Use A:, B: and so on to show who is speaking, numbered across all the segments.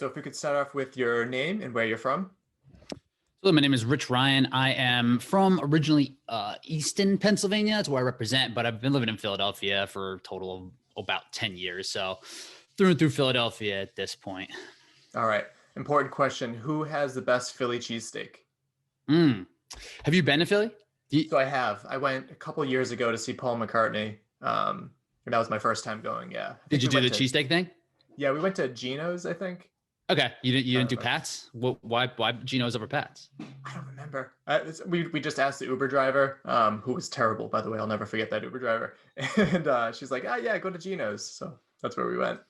A: So if we could start off with your name and where you're from.
B: Hello, my name is Rich Ryan. I am from originally Easton, Pennsylvania. That's where I represent, but I've been living in Philadelphia for a total of about 10 years. So through and through Philadelphia at this point.
A: All right. Important question. Who has the best Philly cheesesteak?
B: Mm. Have you been to Philly?
A: So I have. I went a couple years ago to see Paul McCartney. And that was my first time going. Yeah.
B: Did you do the cheesesteak thing?
A: Yeah, we went to Gino's, I think.
B: Okay. You didn't do Pat's? Why Gino's over Pat's?
A: I don't remember. We just asked the Uber driver, who was terrible, by the way. I'll never forget that Uber driver. And she's like, yeah, go to Gino's. So that's where we went.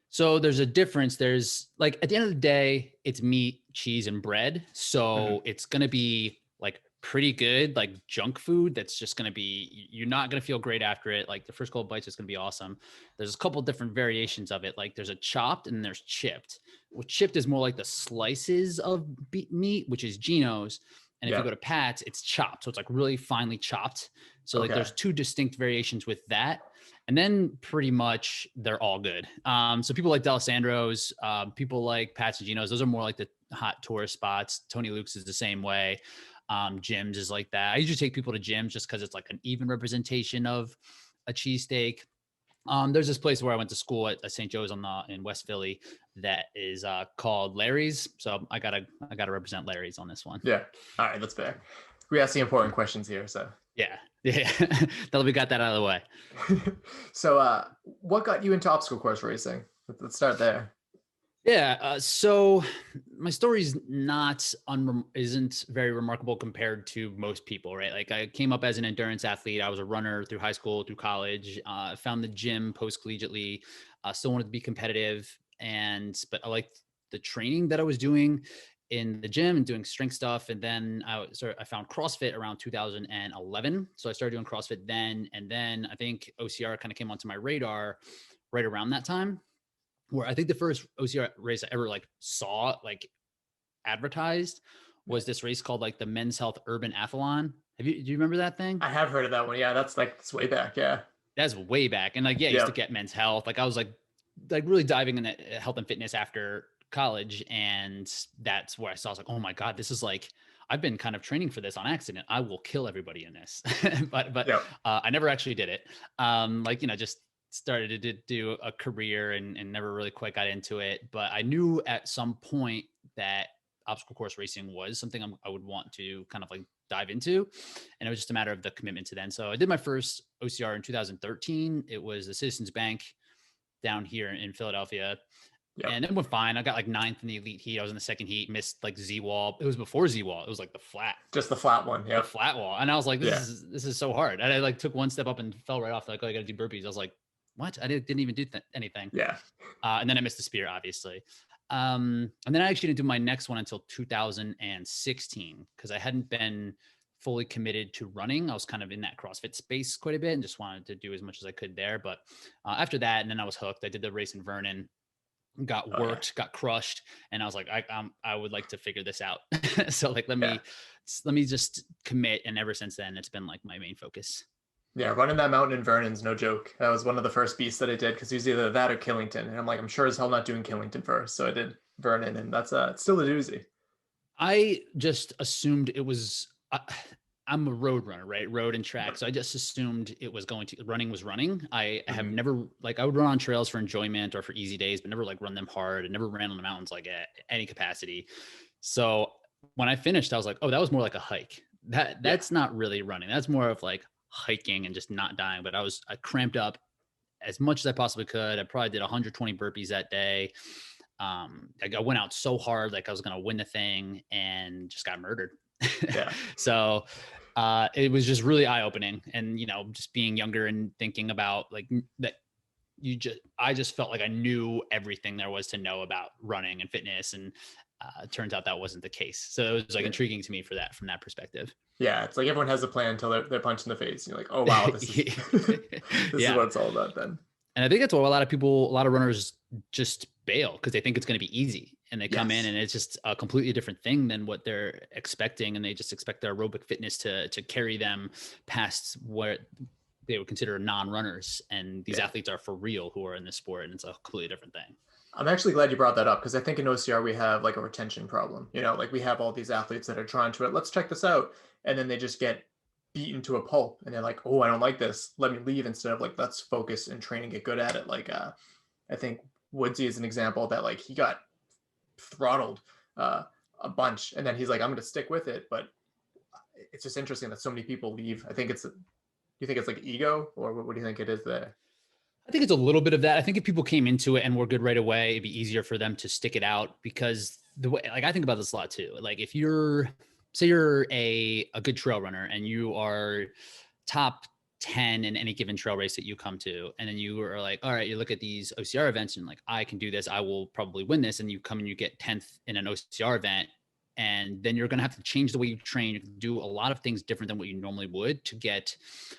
B: So there's a difference. There's like, at the end of the day, it's meat, cheese, and bread. So it's going to be like pretty good, like junk food. That's just going to be, you're not going to feel great after it. Like the first couple bites is going to be awesome. There's a couple different variations of it. Like there's a chopped and there's chipped. What chipped is more like the slices of meat, which is Gino's. And if you go to Pat's, it's chopped. So it's like really finely chopped. So like there's two distinct variations with that. And then pretty much they're all good. So people like D'Alessandro's, people like Pat's and Gino's, those are more like the hot tourist spots. Tony Luke's is the same way. Jim's is like that. I usually take people to Jim's just because it's like an even representation of a cheesesteak. There's this place where I went to school at St. Joe's in West Philly that is called Larry's. So I gotta represent Larry's on this one.
A: Yeah. All right, that's fair. We ask the important questions here, so.
B: Yeah. We got that out of the way.
A: So what got you into obstacle course racing? Let's start there.
B: Yeah. So my story isn't very remarkable compared to most people, right? Like I came up as an endurance athlete. I was a runner through high school, through college, found the gym post-collegiately, still wanted to be competitive. But I liked the training that I was doing in the gym and doing strength stuff. And then I found CrossFit around 2011. So I started doing CrossFit then. And then I think OCR kind of came onto my radar right around that time, where I think the first OCR race I ever saw advertised was this race called the Men's Health Urban Athlon. Do you remember that thing?
A: I have heard of that one. Yeah, that's way back. Yeah.
B: That's way back. And I used to get Men's Health. I was really diving into health and fitness after college. And that's where I saw, I was like, oh my God, this is I've been kind of training for this on accident. I will kill everybody in this. but I never actually did it. Just started to do a career and never really quite got into it. But I knew at some point that obstacle course racing was something I would want to kind of dive into. And it was just a matter of the commitment to then. So I did my first OCR in 2013. It was the Citizens Bank down here in Philadelphia. Yep. And it went fine. I got ninth in the elite heat. I was in the second heat, missed Z-wall. It was before Z-wall. It was the flat.
A: Just the flat one. Yeah.
B: The flat wall. And I was like, this is so hard. And I took one step up and fell right off. Oh, I got to do burpees. I was like, what? I didn't even do anything.
A: Yeah.
B: And then I missed the spear, obviously. And then I actually didn't do my next one until 2016 because I hadn't been fully committed to running. I was kind of in that CrossFit space quite a bit and just wanted to do as much as I could there. But after that, and then I was hooked. I did the race in Vernon, got worked, got crushed. And I was like, I would like to figure this out. So let me just commit. And ever since then, it's been my main focus.
A: Yeah, running that mountain in Vernon's no joke. That was one of the first beasts that I did because it was either that or Killington. And I'm sure as hell not doing Killington first. So I did Vernon, and that's it's still a doozy. I
B: just assumed it was, I'm a road runner, right? Road and track. So I just assumed it was running was running. I have never, I would run on trails for enjoyment or for easy days, but never run them hard and never ran on the mountains at any capacity. So when I finished, I was like, oh, that was more like a hike. That's not really running. That's more of hiking and just not dying. But I cramped up as much as I possibly could. I probably did 120 burpees that day. I went out so hard, I was going to win the thing and just got murdered. Yeah. So it was just really eye-opening. And, just being younger and thinking about that I just felt like I knew everything there was to know about running and fitness. And it turns out that wasn't the case. So it was intriguing to me from that perspective.
A: Yeah, it's everyone has a plan until they're punched in the face. You're like, oh wow, this is this is what it's all about then.
B: And I think that's why a lot of runners just bail because they think it's going to be easy, and they come in and it's just a completely different thing than what they're expecting, and they just expect their aerobic fitness to carry them past they would consider non-runners, and these
A: Yeah.
B: athletes are for real who are in this sport, and it's a completely different thing.
A: I'm actually glad you brought that up because I think in OCR we have like a retention problem. You know, like we have all these athletes that are drawn to it. Let's check this out. And then they just get beaten to a pulp and they're like, oh, I don't like this. Let me leave, instead of like, let's focus and train and get good at it. Like I think Woodsy is an example that like he got throttled a bunch and then he's like, I'm gonna stick with it. But it's just interesting that so many people leave. I think it's, do you think it's like ego, or what do you think it is there?
B: I think it's a little bit of that. I think if people came into it and were good right away, it'd be easier for them to stick it out, because the way, like, I think about this a lot too. Like if you're, say you're a good trail runner and you are top 10 in any given trail race that you come to, and then you are like, all right, you look at these OCR events and like, I can do this, I will probably win this. And you come and you get 10th in an OCR event, and then you're going to have to change the way you train. You can do a lot of things different than what you normally would to get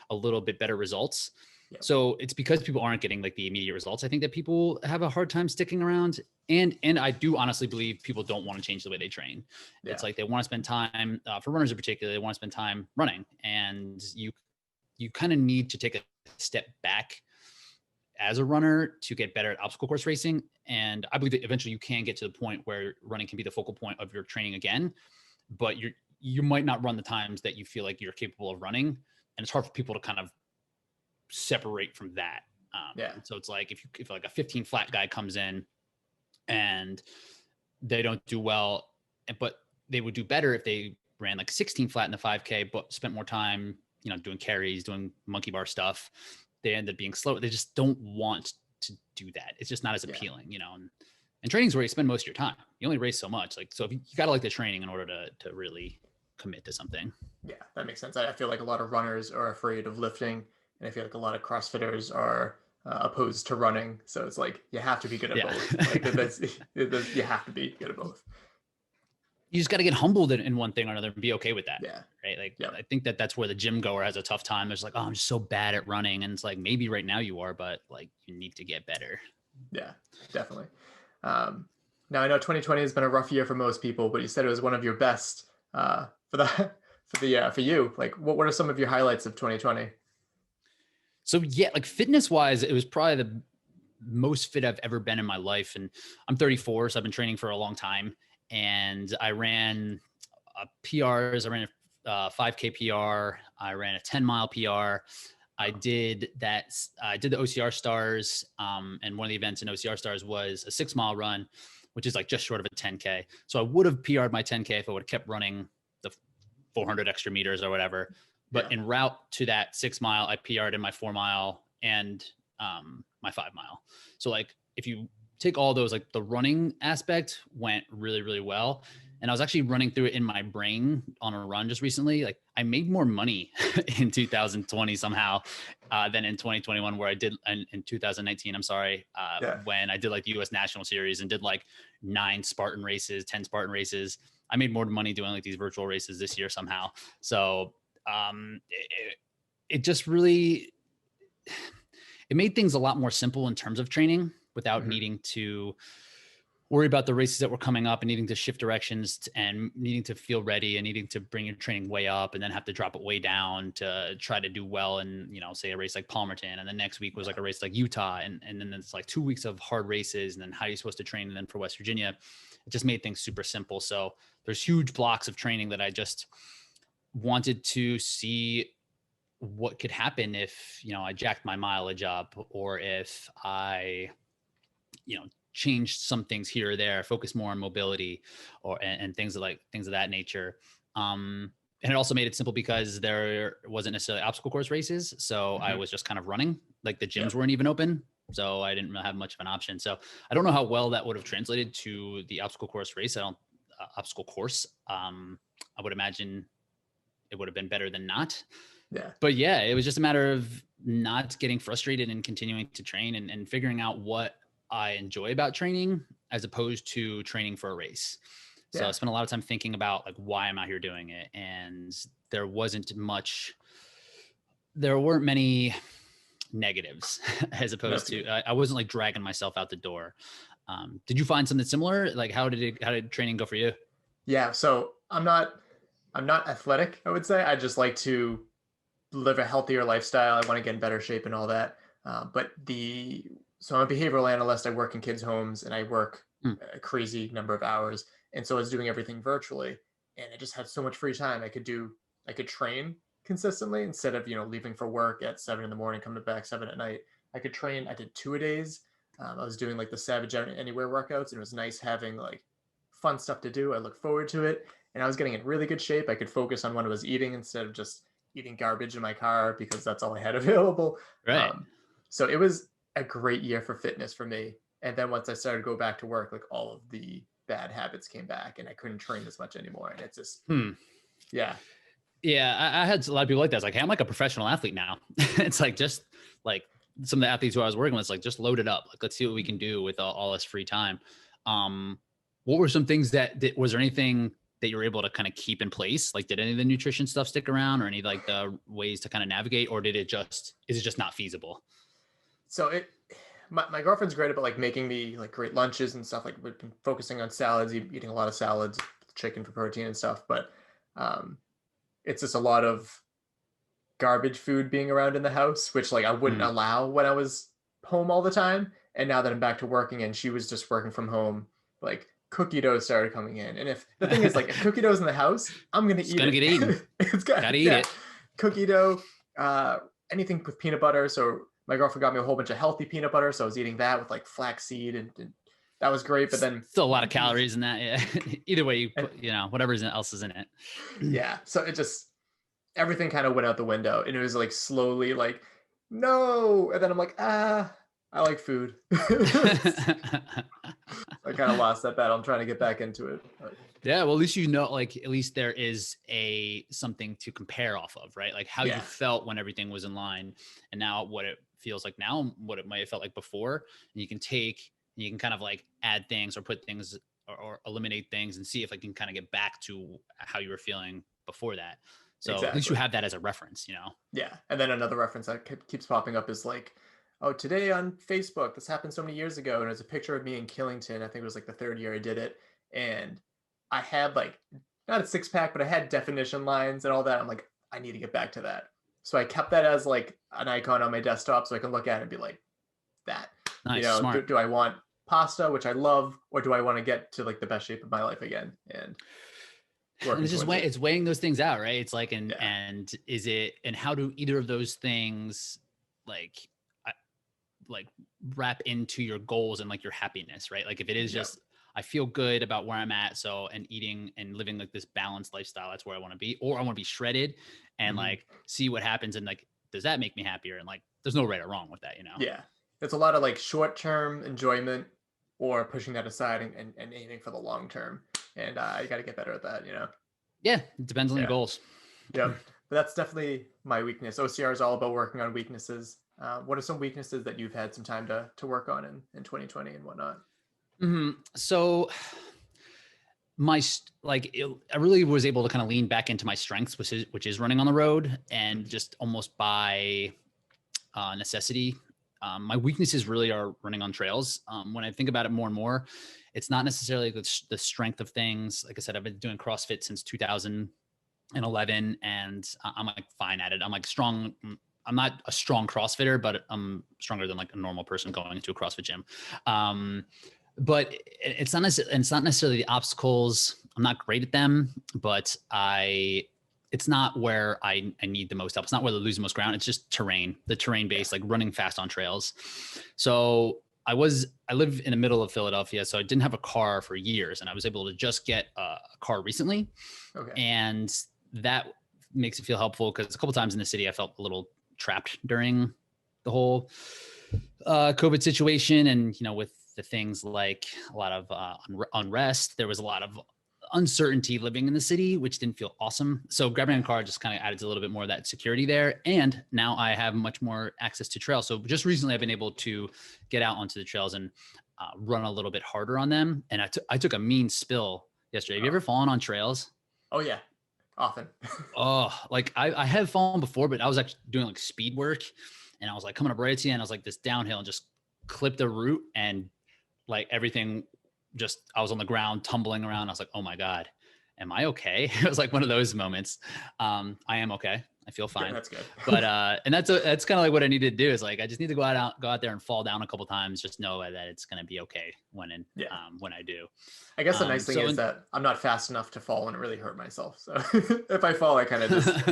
B: a little bit better results.
A: Yep.
B: So it's because people aren't getting like the immediate results, I think, that people have a hard time sticking around. And I do honestly believe people don't want to change the way they train. Yeah. It's like they want to spend time, for runners in particular, they want to spend time running. And you kind of need to take a step back as a runner to get better at obstacle course racing. And I believe that eventually you can get to the point where running can be the focal point of your training again, but you might not run the times that you feel like you're capable of running. And it's hard for people to kind of separate from that.
A: Yeah.
B: So it's like if like a 15 flat guy comes in and they don't do well, but they would do better if they ran like 16 flat in the 5K, but spent more time, doing carries, doing monkey bar stuff. They end up being slow. They just don't want to do that. It's just not as appealing, and training is where you spend most of your time. You only race so much. Like, so if you got to like the training in order to really commit to something.
A: Yeah, that makes sense. I feel like a lot of runners are afraid of lifting, and I feel like a lot of CrossFitters are opposed to running. So it's like, you have to be good at both. Like you have to be good at both.
B: You just got to get humbled in one thing or another and be okay with that.
A: Yeah.
B: Right. Like, I think that's where the gym goer has a tough time. There's like, oh, I'm just so bad at running. And it's like, maybe right now you are, but like, you need to get better.
A: Yeah, definitely. Now I know 2020 has been a rough year for most people, but you said it was one of your best for you. Like, what are some of your highlights of 2020?
B: So yeah, like fitness wise, it was probably the most fit I've ever been in my life. And I'm 34, so I've been training for a long time. And I ran PRs. I ran a 5K PR. I ran a 10-mile PR. I did the OCR Stars. And one of the events in OCR Stars was a 6-mile run, which is like just short of a 10K. So I would have PR'd my 10K if I would have kept running the 400 extra meters or whatever. But en route to that 6-mile, I PR'd in my 4-mile and my 5-mile. So like, if you take all those, like the running aspect went really, really well. And I was actually running through it in my brain on a run just recently. Like, I made more money in 2020 somehow than in 2021, where I did in 2019. I'm sorry. When I did like the US National Series and did like 9 Spartan races, 10 Spartan races. I made more money doing like these virtual races this year somehow. So it just really, it made things a lot more simple in terms of training without needing to worry about the races that were coming up and needing to shift directions and needing to feel ready and needing to bring your training way up and then have to drop it way down to try to do well in, say a race like Palmerton. And the next week was like a race like Utah. And then it's like 2 weeks of hard races. And then how are you supposed to train? And then for West Virginia, it just made things super simple. So there's huge blocks of training that I just wanted to see what could happen if, I jacked my mileage up, or if I, changed some things here or there, focus more on mobility and things of that nature. And it also made it simple because there wasn't necessarily obstacle course races. So I was just kind of running, like the gyms weren't even open. So I didn't really have much of an option. So I don't know how well that would have translated to the obstacle course race. Obstacle course. I would imagine it would have been better than not.
A: Yeah. But
B: yeah, it was just a matter of not getting frustrated and continuing to train and figuring out what I enjoy about training as opposed to training for a race. So I spent a lot of time thinking about like, why am I here doing it? And there weren't many negatives as opposed to, I wasn't like dragging myself out the door. Did you find something similar? Like how did training go for you?
A: Yeah. So I'm not athletic, I would say. I just like to live a healthier lifestyle. I want to get in better shape and all that. So I'm a behavioral analyst. I work in kids' homes and I work
B: Hmm.
A: a crazy number of hours. And so I was doing everything virtually, and I just had so much free time. I could train consistently instead of, leaving for work at 7 in the morning, coming back 7 at night. I could train. I did 2 a days. I was doing like the Savage Anywhere workouts, and it was nice having like fun stuff to do. I look forward to it, and I was getting in really good shape. I could focus on what I was eating instead of just eating garbage in my car because that's all I had available.
B: Right.
A: So it was a great year for fitness for me. And then once I started to go back to work, like all of the bad habits came back, and I couldn't train as much anymore. And it's just, yeah.
B: Yeah, I had a lot of people like that. It's like, hey, I'm like a professional athlete now. It's like just like some of the athletes who I was working with, it's like just load it up. Like, let's see what we can do with all this free time. What were some things was there anything that you were able to kind of keep in place? Like, did any of the nutrition stuff stick around, or any like the ways to kind of navigate, or is it just not feasible?
A: So my girlfriend's great about like making me like great lunches and stuff. Like we've been focusing on salads, eating a lot of salads, chicken for protein and stuff. But um, it's just a lot of garbage food being around in the house, which like I wouldn't allow when I was home all the time. And now that I'm back to working and she was just working from home, like cookie dough started coming in. And if the thing is like if cookie dough's in the house, I'm gonna
B: It's
A: eat
B: gonna
A: it.
B: get eaten.
A: It's
B: Gotta eat it.
A: Cookie dough, anything with peanut butter. So my girlfriend got me a whole bunch of healthy peanut butter, so I was eating that with like flaxseed, and that was great. But then
B: still a lot of calories in that. Yeah. Either way, you put, whatever else is in it.
A: Yeah. So it just everything kind of went out the window, and it was like slowly like no, and then I'm like I like food. I kind of lost that battle. I'm trying to get back into it.
B: Yeah, well, at least like at least there is something to compare off of, right? Like how you felt when everything was in line, and now what it feels like now, what it might have felt like before. And you can kind of like add things or put things or eliminate things and see if I can kind of get back to how you were feeling before that. So At least you have that as a reference,
A: Yeah, and then another reference that keeps popping up is like, oh, today on Facebook, this happened so many years ago, and it's a picture of me in Killington. I think it was like the third year I did it, and I had like not a six pack, but I had definition lines and all that. I'm like, I need to get back to that. So I kept that as like an icon on my desktop so I can look at it and be like, that.
B: Nice, smart.
A: Do I want pasta, which I love, or do I want to get to like the best shape of my life again? And
B: it's just it's weighing those things out, right? It's like, and is it, and how do either of those things like wrap into your goals and like your happiness, right? Like if it is just, I feel good about where I'm at. So, and eating and living like this balanced lifestyle, that's where I want to be, or I want to be shredded and like see what happens. And like, does that make me happier? And like, there's no right or wrong with that,
A: Yeah. It's a lot of like short-term enjoyment or pushing that aside and aiming for the long term. And you got to get better at that,
B: Yeah. It depends on your goals.
A: Yep. But that's definitely my weakness. OCR is all about working on weaknesses. What are some weaknesses that you've had some time to work on in 2020 and whatnot?
B: So I really was able to kind of lean back into my strengths, which is running on the road, and just almost by necessity. My weaknesses really are running on trails. When I think about it more and more, it's not necessarily the strength of things. Like I said, I've been doing CrossFit since 2011, and I'm like fine at it. I'm like strong. I'm not a strong CrossFitter, but I'm stronger than like a normal person going into a CrossFit gym. But it's not necessarily the obstacles. I'm not great at them, but it's not where I need the most help. It's not where I lose the most ground. It's just the terrain based, like running fast on trails. So I live in the middle of Philadelphia, so I didn't have a car for years, and I was able to just get a car recently. Okay. And that makes it feel helpful because a couple times in the city, I felt a little trapped during the whole COVID situation. And, with the things like a lot of unrest, there was a lot of uncertainty living in the city, which didn't feel awesome. So grabbing a car just kind of added a little bit more of that security there. And now I have much more access to trails. So just recently I've been able to get out onto the trails and run a little bit harder on them. And I took a mean spill yesterday. Have you ever fallen on trails?
A: Oh yeah. Often.
B: Like I have fallen before, but I was actually doing like speed work, and I was like coming up right at the end. I was like this downhill and just clipped a root, and like everything I was on the ground tumbling around. I was like, oh my God, am I okay? It was like one of those moments. I am okay. I feel fine.
A: That's good.
B: But and that's kind of like what I need to do is like I just need to go out there and fall down a couple times, just know that it's gonna be okay when
A: Yeah.
B: when I do.
A: I guess the nice thing is that I'm not fast enough to fall and really hurt myself. So if I fall, I kind of just.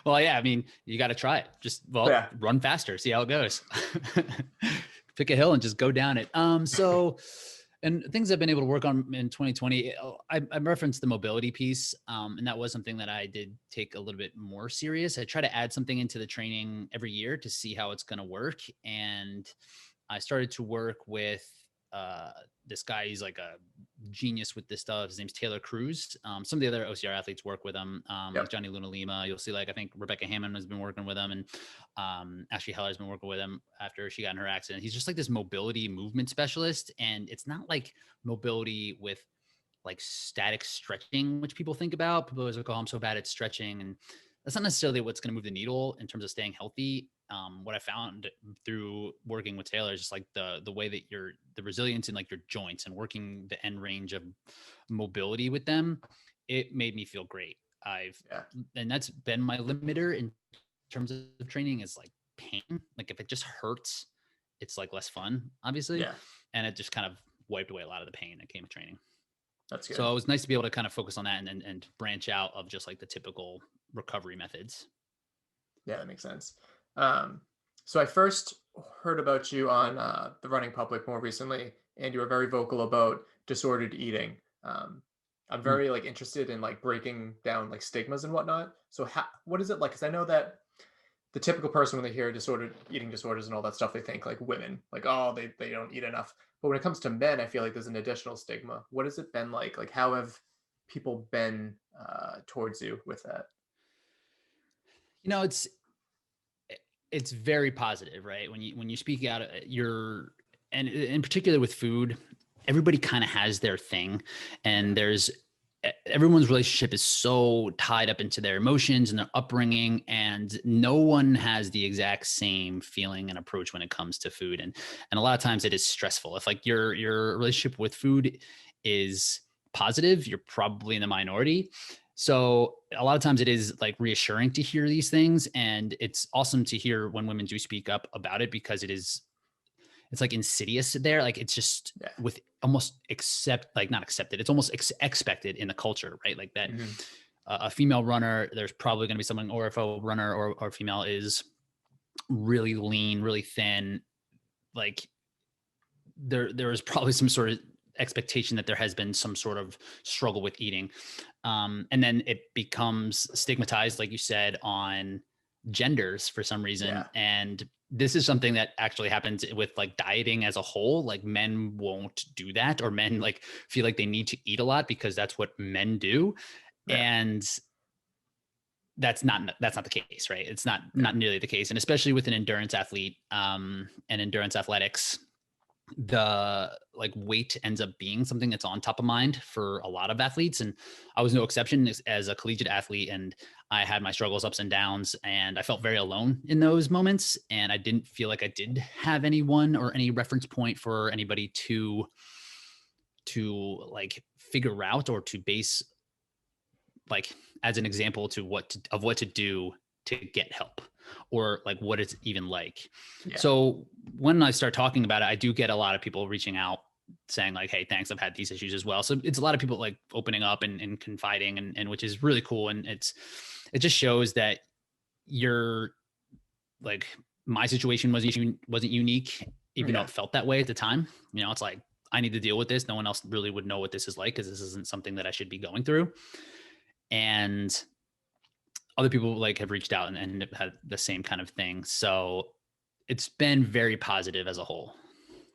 B: Well, yeah, I mean, you got to try it. Just run faster, see how it goes. Pick a hill and just go down it. And things I've been able to work on in 2020, I referenced the mobility piece, and that was something that I did take a little bit more serious. I try to add something into the training every year to see how it's going to work, and I started to work with this guy. He's like a genius with this stuff. His name's Taylor Cruz. Some of the other OCR athletes work with him, like Johnny Luna Lima. You'll see, like, I think Rebecca Hammond has been working with him, and Ashley Heller's been working with him after she got in her accident. He's just like this mobility movement specialist, and it's not like mobility with like static stretching, which people think about. People always like, oh, I'm so bad at stretching, and that's not necessarily what's going to move the needle in terms of staying healthy. What I found through working with Taylor is just like the way that the resilience in like your joints and working the end range of mobility with them, it made me feel great. And that's been my limiter in terms of training is like pain. Like if it just hurts, it's like less fun, obviously.
A: Yeah.
B: And it just kind of wiped away a lot of the pain that came with training.
A: That's good.
B: So it was nice to be able to kind of focus on that and branch out of just like the typical recovery methods.
A: Yeah, that makes sense. So I first heard about you on the Running Public more recently, and you were very vocal about disordered eating. I'm very like interested in like breaking down like stigmas and whatnot. So what is it like? Because I know that the typical person, when they hear disordered eating disorders and all that stuff, they think like women, like, oh, they don't eat enough. But when it comes to men, I feel like there's an additional stigma. What has it been like? Like, how have people been towards you with that?
B: You know, it's very positive, right? When you speak out, and in particular with food, everybody kind of has their thing, and everyone's relationship is so tied up into their emotions and their upbringing, and no one has the exact same feeling and approach when it comes to food. And a lot of times it is stressful. If like your relationship with food is positive, you're probably in the minority. So a lot of times it is like reassuring to hear these things. And it's awesome to hear when women do speak up about it, because it's like insidious there. Like it's just with almost not accepted. It's almost expected in the culture, right? Like that a female runner, there's probably going to be someone, or if a runner or female is really lean, really thin, like there is probably some sort of expectation that there has been some sort of struggle with eating. And then it becomes stigmatized, like you said, on genders for some reason.
A: Yeah.
B: And this is something that actually happens with like dieting as a whole. Like men won't do that, or men like feel like they need to eat a lot because that's what men do. Yeah. And that's not the case, right? It's not nearly the case. And especially with an endurance athlete, and endurance athletics, the like weight ends up being something that's on top of mind for a lot of athletes. And I was no exception as a collegiate athlete, and I had my struggles, ups and downs, and I felt very alone in those moments. And I didn't feel like I did have anyone or any reference point for anybody to like figure out, or to base like as an example to what to do to get help, or like what it's even like. Yeah. So when I start talking about it, I do get a lot of people reaching out saying like, hey, thanks, I've had these issues as well. So it's a lot of people like opening up and confiding, and which is really cool. And it just shows that you're like, my situation wasn't unique, even though it felt that way at the time. You know, it's like, I need to deal with this. No one else really would know what this is like, because this isn't something that I should be going through. And other people like have reached out and had the same kind of thing. So it's been very positive as a whole.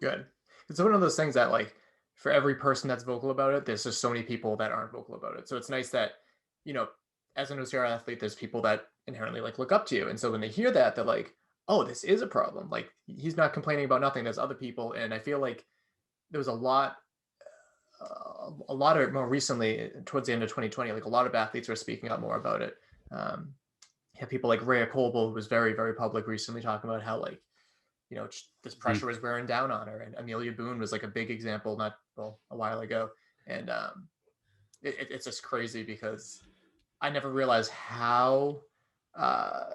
A: Good. It's one of those things that like, for every person that's vocal about it, there's just so many people that aren't vocal about it. So it's nice that, you know, as an OCR athlete, there's people that inherently like look up to you. And so when they hear that, they're like, oh, this is a problem. Like, he's not complaining about nothing. There's other people. And I feel like there was a lot of more recently towards the end of 2020, like a lot of athletes were speaking up more about it. You have people like Rhea Colby, who was very, very public recently, talking about how like, you know, this pressure was wearing down on her. And Amelia Boone was like a big example, a while ago. And it's just crazy because I never realized how uh,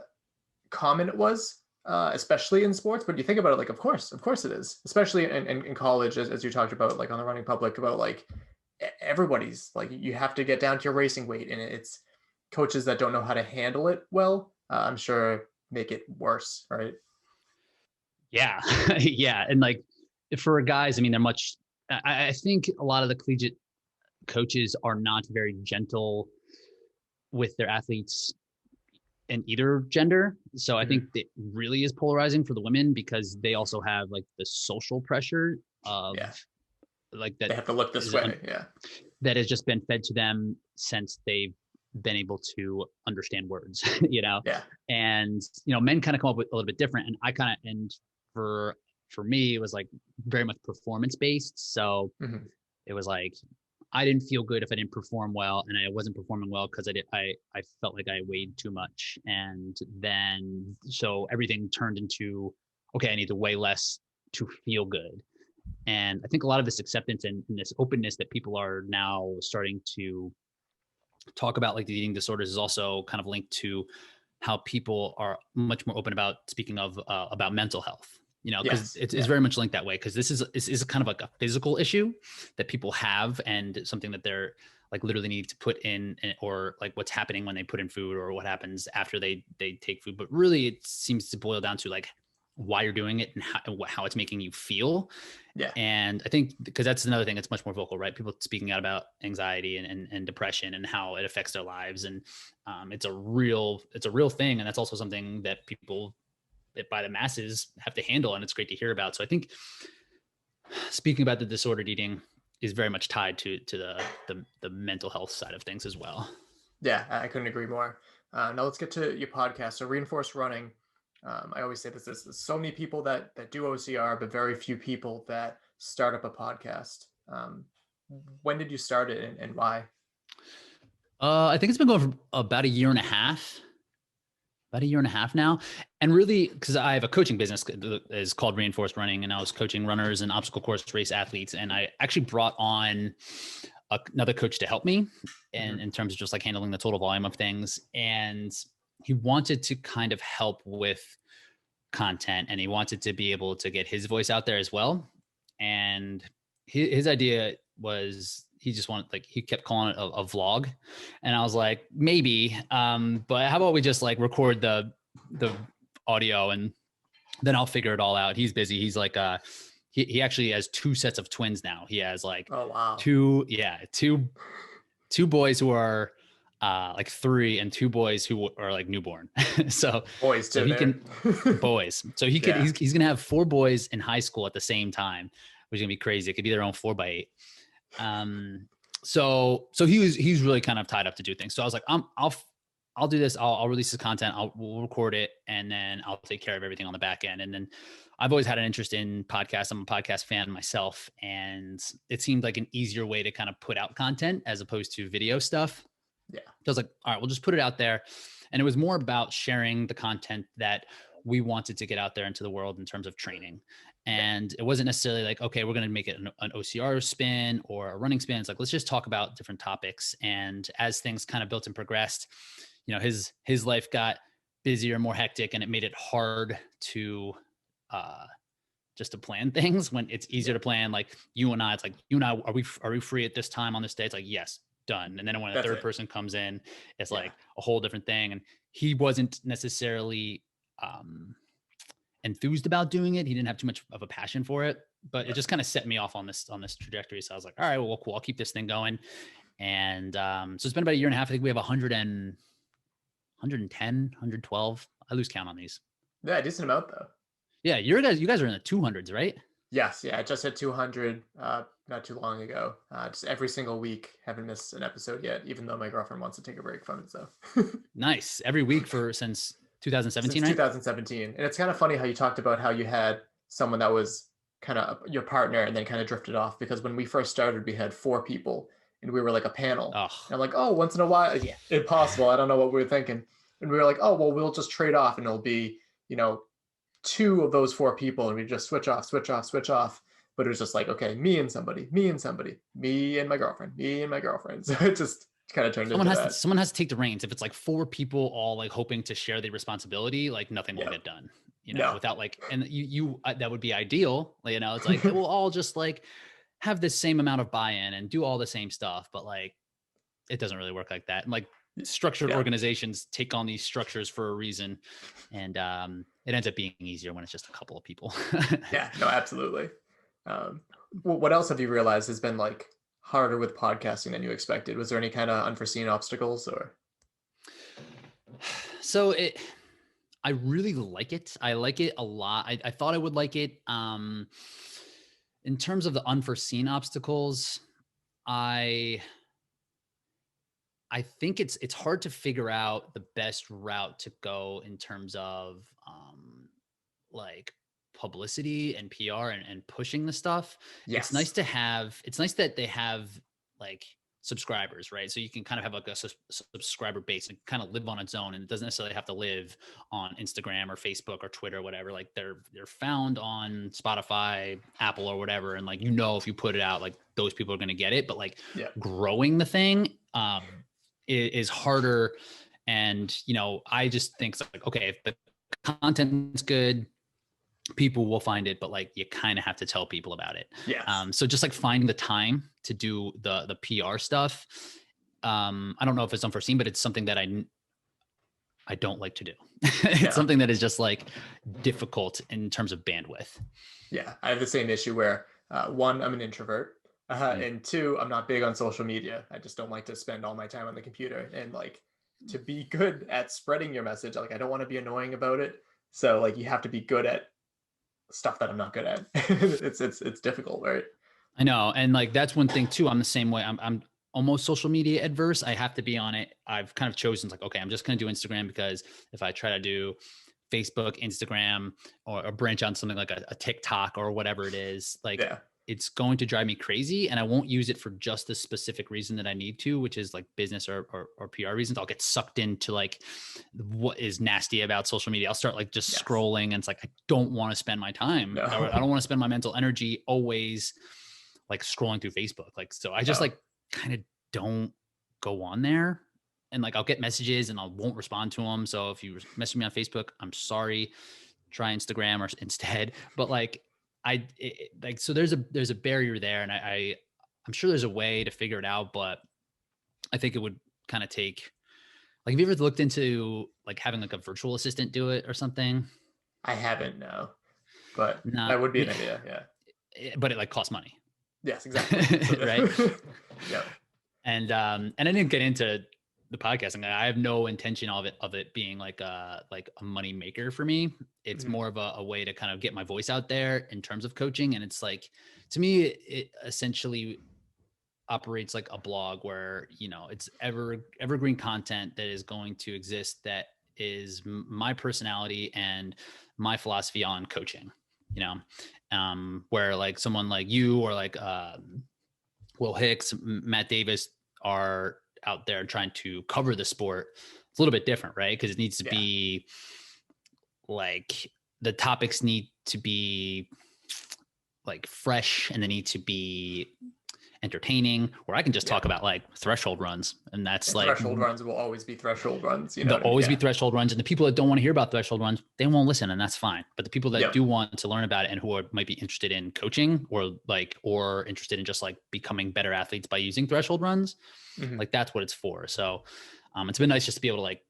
A: common it was, especially in sports. But you think about it, like, of course it is, especially in college, as you talked about, like on the running public, about like everybody's like, you have to get down to your racing weight, and it's coaches that don't know how to handle it well. I'm sure make it worse, right?
B: Yeah. Yeah. And like for guys, I mean, they're much, I think a lot of the collegiate coaches are not very gentle with their athletes in either gender. So I think
A: Hmm.
B: it really is polarizing for the women because they also have like the social pressure of
A: Yeah,
B: like
A: they
B: that
A: have to look this
B: is
A: way. Yeah,
B: that has just been fed to them since they've been able to understand words,
A: yeah,
B: and men kind of come up with a little bit different, and I kind of and for me it was like very much performance based. So
A: hmm,
B: it was like I didn't feel good if I didn't perform well, and I wasn't performing well because I felt like I weighed too much, and then so everything turned into okay, I need to weigh less to feel good. And I think a lot of this acceptance and this openness that people are now starting to talk about, like the eating disorders, is also kind of linked to how people are much more open about speaking of about mental health. Because
A: yes,
B: it's
A: yeah,
B: very much linked that way. Because this is kind of like a physical issue that people have, and something that they're like literally need to put in, or like what's happening when they put in food, or what happens after they take food. But really, it seems to boil down to like why you're doing it and how it's making you feel.
A: yeah.
B: And I think because that's another thing that's much more vocal, right? People speaking out about anxiety and depression and how it affects their lives. And it's a real thing. And that's also something that people that by the masses have to handle. And it's great to hear about. So I think speaking about the disordered eating is very much tied to the mental health side of things as well.
A: Yeah, I couldn't agree more. Now let's get to your podcast. So reinforced running. I always say this: there's so many people that do OCR, but very few people that start up a podcast. When did you start it, and why?
B: I think it's been going for about a year and a half. About a year and a half now. And really, because I have a coaching business that is called Reinforced Running, and I was coaching runners and obstacle course race athletes. And I actually brought on another coach to help me
A: Hmm.
B: in terms of just like handling the total volume of things. And he wanted to kind of help with content, and he wanted to be able to get his voice out there as well. And his idea was he just wanted, like, he kept calling it a vlog, and I was like, maybe, but how about we just like record the audio, and then I'll figure it all out. He's busy. He's like he actually has two sets of twins now. He has like
A: Oh wow,
B: two boys who are like 3, and 2 boys who are like newborn. so
A: boys
B: so
A: too
B: he
A: there.
B: can boys. So he could
A: Yeah,
B: he's gonna have 4 boys in high school at the same time, which is gonna be crazy. It could be their own 4x8. Um, so he's really kind of tied up to do things. So I was like, I'll do this. I'll release the content. We'll record it, and then I'll take care of everything on the back end. And then I've always had an interest in podcasts. I'm a podcast fan myself, and it seemed like an easier way to kind of put out content as opposed to video stuff.
A: yeah,
B: So I was like, all right, we'll just put it out there. And it was more about sharing the content that we wanted to get out there into the world in terms of training.
A: yeah,
B: And it wasn't necessarily like, okay, we're going to make it an OCR spin or a running spin. It's like, let's just talk about different topics. And as things kind of built and progressed, his life got busier, more hectic, and it made it hard to uh, just to plan things when it's easier
A: yeah.
B: to plan. Like you and I, it's like, you and I, are we free at this time on this day? It's like, yes, done. And then when a
A: That's
B: third
A: it.
B: person comes in, it's
A: Yeah,
B: like a whole different thing. And he wasn't necessarily um, enthused about doing it. He didn't have too much of a passion for it, but it
A: yeah.
B: just kind of set me off on this trajectory. So I was like, all right, well, cool. I'll keep this thing going. And so it's been about a year and a half. I think we have 110, 112. I lose count on these.
A: Yeah, a decent amount though.
B: Yeah, you guys are in the 200s, right?
A: Yes, yeah, I just hit 200 not too long ago. Just every single week, haven't missed an episode yet, even though my girlfriend wants to take a break from it. So
B: Nice. Every week since
A: since
B: 2017, right?
A: 2017, and it's kind of funny how you talked about how you had someone that was kind of your partner and then kind of drifted off, because when we first started, we had 4 people and we were like a panel.
B: Oh,
A: And I'm like, oh, once in a while, yeah, impossible. I don't know what we were thinking, and we were like, oh, well, we'll just trade off, and it'll be, you know, 2 of those 4 people, and we just switch off, switch off, switch off. But it was just like, okay, me and somebody, me and somebody, me and my girlfriend, me and my girlfriend. So it just kind of turned into that.
B: Someone has to take the reins. If it's like 4 people all like hoping to share the responsibility, like nothing will get done,
A: No.
B: without like, and that would be ideal. It's like, we'll all just like have the same amount of buy-in and do all the same stuff, but like, it doesn't really work like that. And like structured organizations take on these structures for a reason. And it ends up being easier when it's just a couple of people.
A: Yeah, no, absolutely. What else have you realized has been like harder with podcasting than you expected? Was there any kind of unforeseen obstacles or?
B: So I really like it. I like it a lot. I thought I would like it. In terms of the unforeseen obstacles, I think it's hard to figure out the best route to go in terms of like publicity and PR and pushing the stuff.
A: Yes.
B: It's nice that they have like subscribers, right? So you can kind of have like a subscriber base and kind of live on its own, and it doesn't necessarily have to live on Instagram or Facebook or Twitter or whatever. Like they're found on Spotify, Apple or whatever, and like if you put it out, like those people are going to get it. But like growing the thing is harder, and I just think like, okay, if the content's good, people will find it, but like you kind of have to tell people about it.
A: Yeah.
B: So just like finding the time to do the PR stuff. I don't know if it's unforeseen, but it's something that I don't like to do. It's something that is just like difficult in terms of bandwidth.
A: Yeah. I have the same issue where 1, I'm an introvert. And 2, I'm not big on social media. I just don't like to spend all my time on the computer, and like to be good at spreading your message, like I don't want to be annoying about it. So like you have to be good at stuff that I'm not good at. It's difficult, right?
B: I know. And like, that's one thing too. I'm the same way. I'm almost social media adverse. I have to be on it. I've kind of chosen like, okay, I'm just going to do Instagram, because if I try to do Facebook, Instagram, or branch on something like a TikTok or whatever it is, like it's going to drive me crazy, and I won't use it for just the specific reason that I need to, which is like business or PR reasons. I'll get sucked into like what is nasty about social media. I'll start like just scrolling, and it's like, I don't want to spend my time. I don't want to spend my mental energy always like scrolling through Facebook. Like, so I just like kind of don't go on there, and like I'll get messages and I won't respond to them. So if you message me on Facebook, I'm sorry, try Instagram or instead. But like, so there's a barrier there, and I'm sure there's a way to figure it out, but I think it would kind of take, like, have you ever looked into like having like a virtual assistant do it or something?
A: I haven't, no, but that would be an idea. Yeah.
B: But it like costs money.
A: Yes, exactly.
B: Right.
A: Yeah.
B: And I didn't get into the podcasting. I have no intention of it being like a money maker for me. It's more of a way to kind of get my voice out there in terms of coaching. And it's like, to me, it essentially operates like a blog where, it's evergreen content that is going to exist, that is my personality and my philosophy on coaching, where like someone like you or like Will Hicks, Matt Davis are out there trying to cover the sport. It's a little bit different, right? Because it needs to be like, the topics need to be like fresh, and they need to be entertaining, where I can just talk about like threshold runs, and that's like,
A: threshold runs will always be threshold runs.
B: They'll always be threshold runs, and the people that don't want to hear about threshold runs, they won't listen, and that's fine. But the people that do want to learn about it, and who might be interested in coaching or interested in just like becoming better athletes by using threshold runs, like that's what it's for. So it's been nice just to be able to like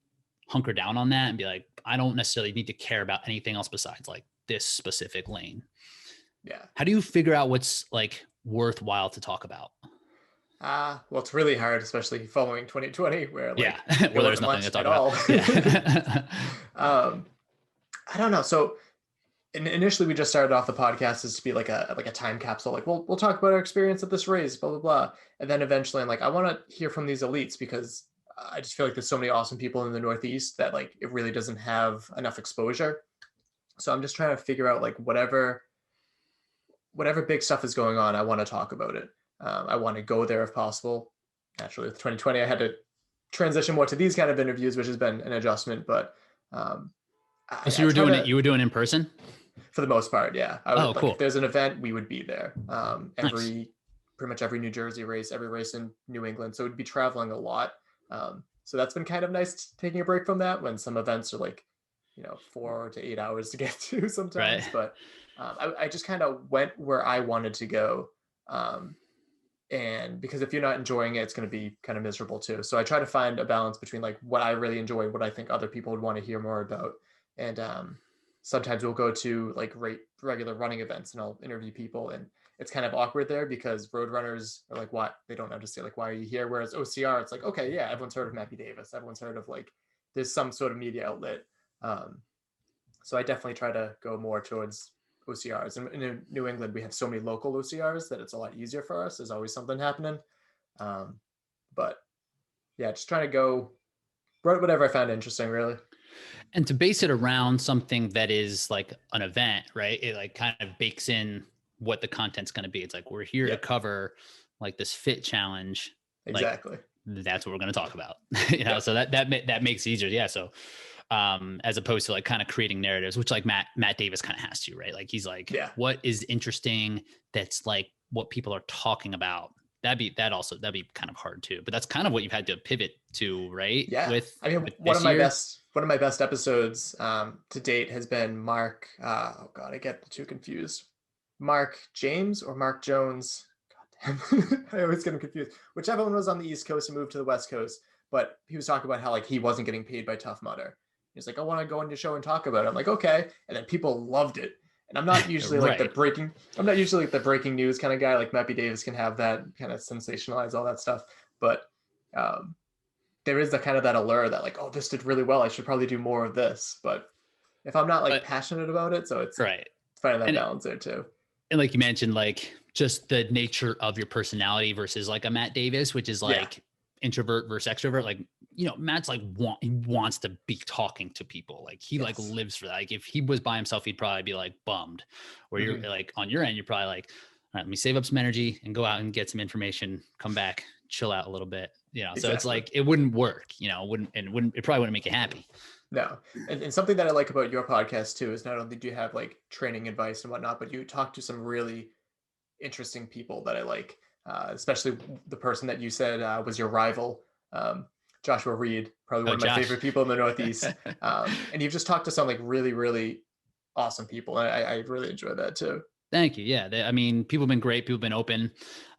B: hunker down on that and be like, I don't necessarily need to care about anything else besides like this specific lane.
A: Yeah.
B: How do you figure out what's like worthwhile to talk about?
A: Well, it's really hard, especially following 2020, where like
B: well, there's nothing to talk about. Yeah.
A: I don't know. So initially, we just started off the podcast as to be like a time capsule. Like we'll talk about our experience at this race, blah blah blah, and then eventually, I'm like, I want to hear from these elites, because I just feel like there's so many awesome people in the Northeast that like it really doesn't have enough exposure. So I'm just trying to figure out like whatever big stuff is going on, I want to talk about it. I want to go there if possible. Naturally, with 2020, I had to transition more to these kind of interviews, which has been an adjustment. But
B: so you were doing in person
A: for the most part. Yeah.
B: Cool.
A: If there's an event, we would be there. pretty much every New Jersey race, every race in New England. So we'd be traveling a lot. So that's been kind of nice taking a break from that when some events are like, 4 to 8 hours to get to sometimes.
B: Right.
A: But I just kind of went where I wanted to go. And because if you're not enjoying it, it's going to be kind of miserable too. So I try to find a balance between like what I really enjoy, what I think other people would want to hear more about. And sometimes we'll go to like regular running events and I'll interview people, and it's kind of awkward there because road runners are like, what? They don't know to say like, why are you here? Whereas OCR, it's like, okay, yeah, everyone's heard of Mappy Davis. Everyone's heard of like, there's some sort of media outlet. So I definitely try to go more towards OCRs. And in New England, we have so many local OCRs that it's a lot easier for us. There's always something happening. But yeah, just trying to go whatever I found interesting, really.
B: And to base it around something that is like an event, right? It like kind of bakes in what the content's going to be. It's like, we're here to cover like this fit challenge.
A: Exactly.
B: Like, that's what we're going to talk about, so that makes it easier. Yeah. So, as opposed to like kind of creating narratives, which like Matt Davis kind of has to, right? Like he's like, what is interesting? That's like what people are talking about. That'd be kind of hard too, but that's kind of what you've had to pivot to, right?
A: Yeah. One of my best episodes to date has been Mark. Oh God, I get the two confused. Mark James or Mark Jones. God damn. I always get them confused. Whichever one was on the East Coast and moved to the West Coast, but he was talking about how like he wasn't getting paid by Tough Mudder. He's like, I want to go on your show and talk about it. I'm like, okay. And then people loved it. And I'm not usually like the breaking news kind of guy. Like Mappy Davis can have that kind of sensationalize all that stuff. But there is the kind of that allure that like, oh, this did really well. I should probably do more of this. But if I'm not like passionate about it, so it's
B: right.
A: Finding that balance there too.
B: And like you mentioned, like just the nature of your personality versus like a Matt Davis, which is like introvert versus extrovert. Like, Matt's like he wants to be talking to people. Like he like lives for that. Like if he was by himself, he'd probably be like bummed. Where you're like on your end, you're probably like, all right, let me save up some energy and go out and get some information, come back, chill out a little bit. So it's like, it wouldn't work, it probably wouldn't make you happy.
A: No. And something that I like about your podcast too is not only do you have like training advice and whatnot, but you talk to some really interesting people that I like, especially the person that you said was your rival, Joshua Reed, probably one of my favorite people in the Northeast. And you've just talked to some like really, really awesome people. And I really enjoy that too.
B: Thank you. Yeah. People have been great. People have been open.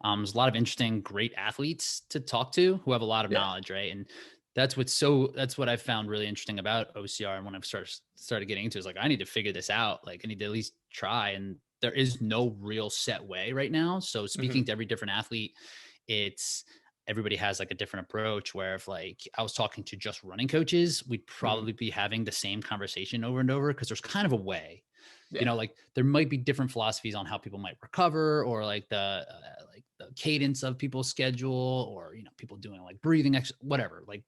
B: There's a lot of interesting, great athletes to talk to who have a lot of knowledge. Right. And that's what I found really interesting about OCR. And when I've started getting into it, is like, I need to figure this out. Like I need to at least try. And there is no real set way right now. So speaking to every different athlete, everybody has like a different approach, where if like I was talking to just running coaches, we'd probably be having the same conversation over and over, because there's kind of a way, like there might be different philosophies on how people might recover, or like the cadence of people's schedule, or, people doing like breathing, whatever, like,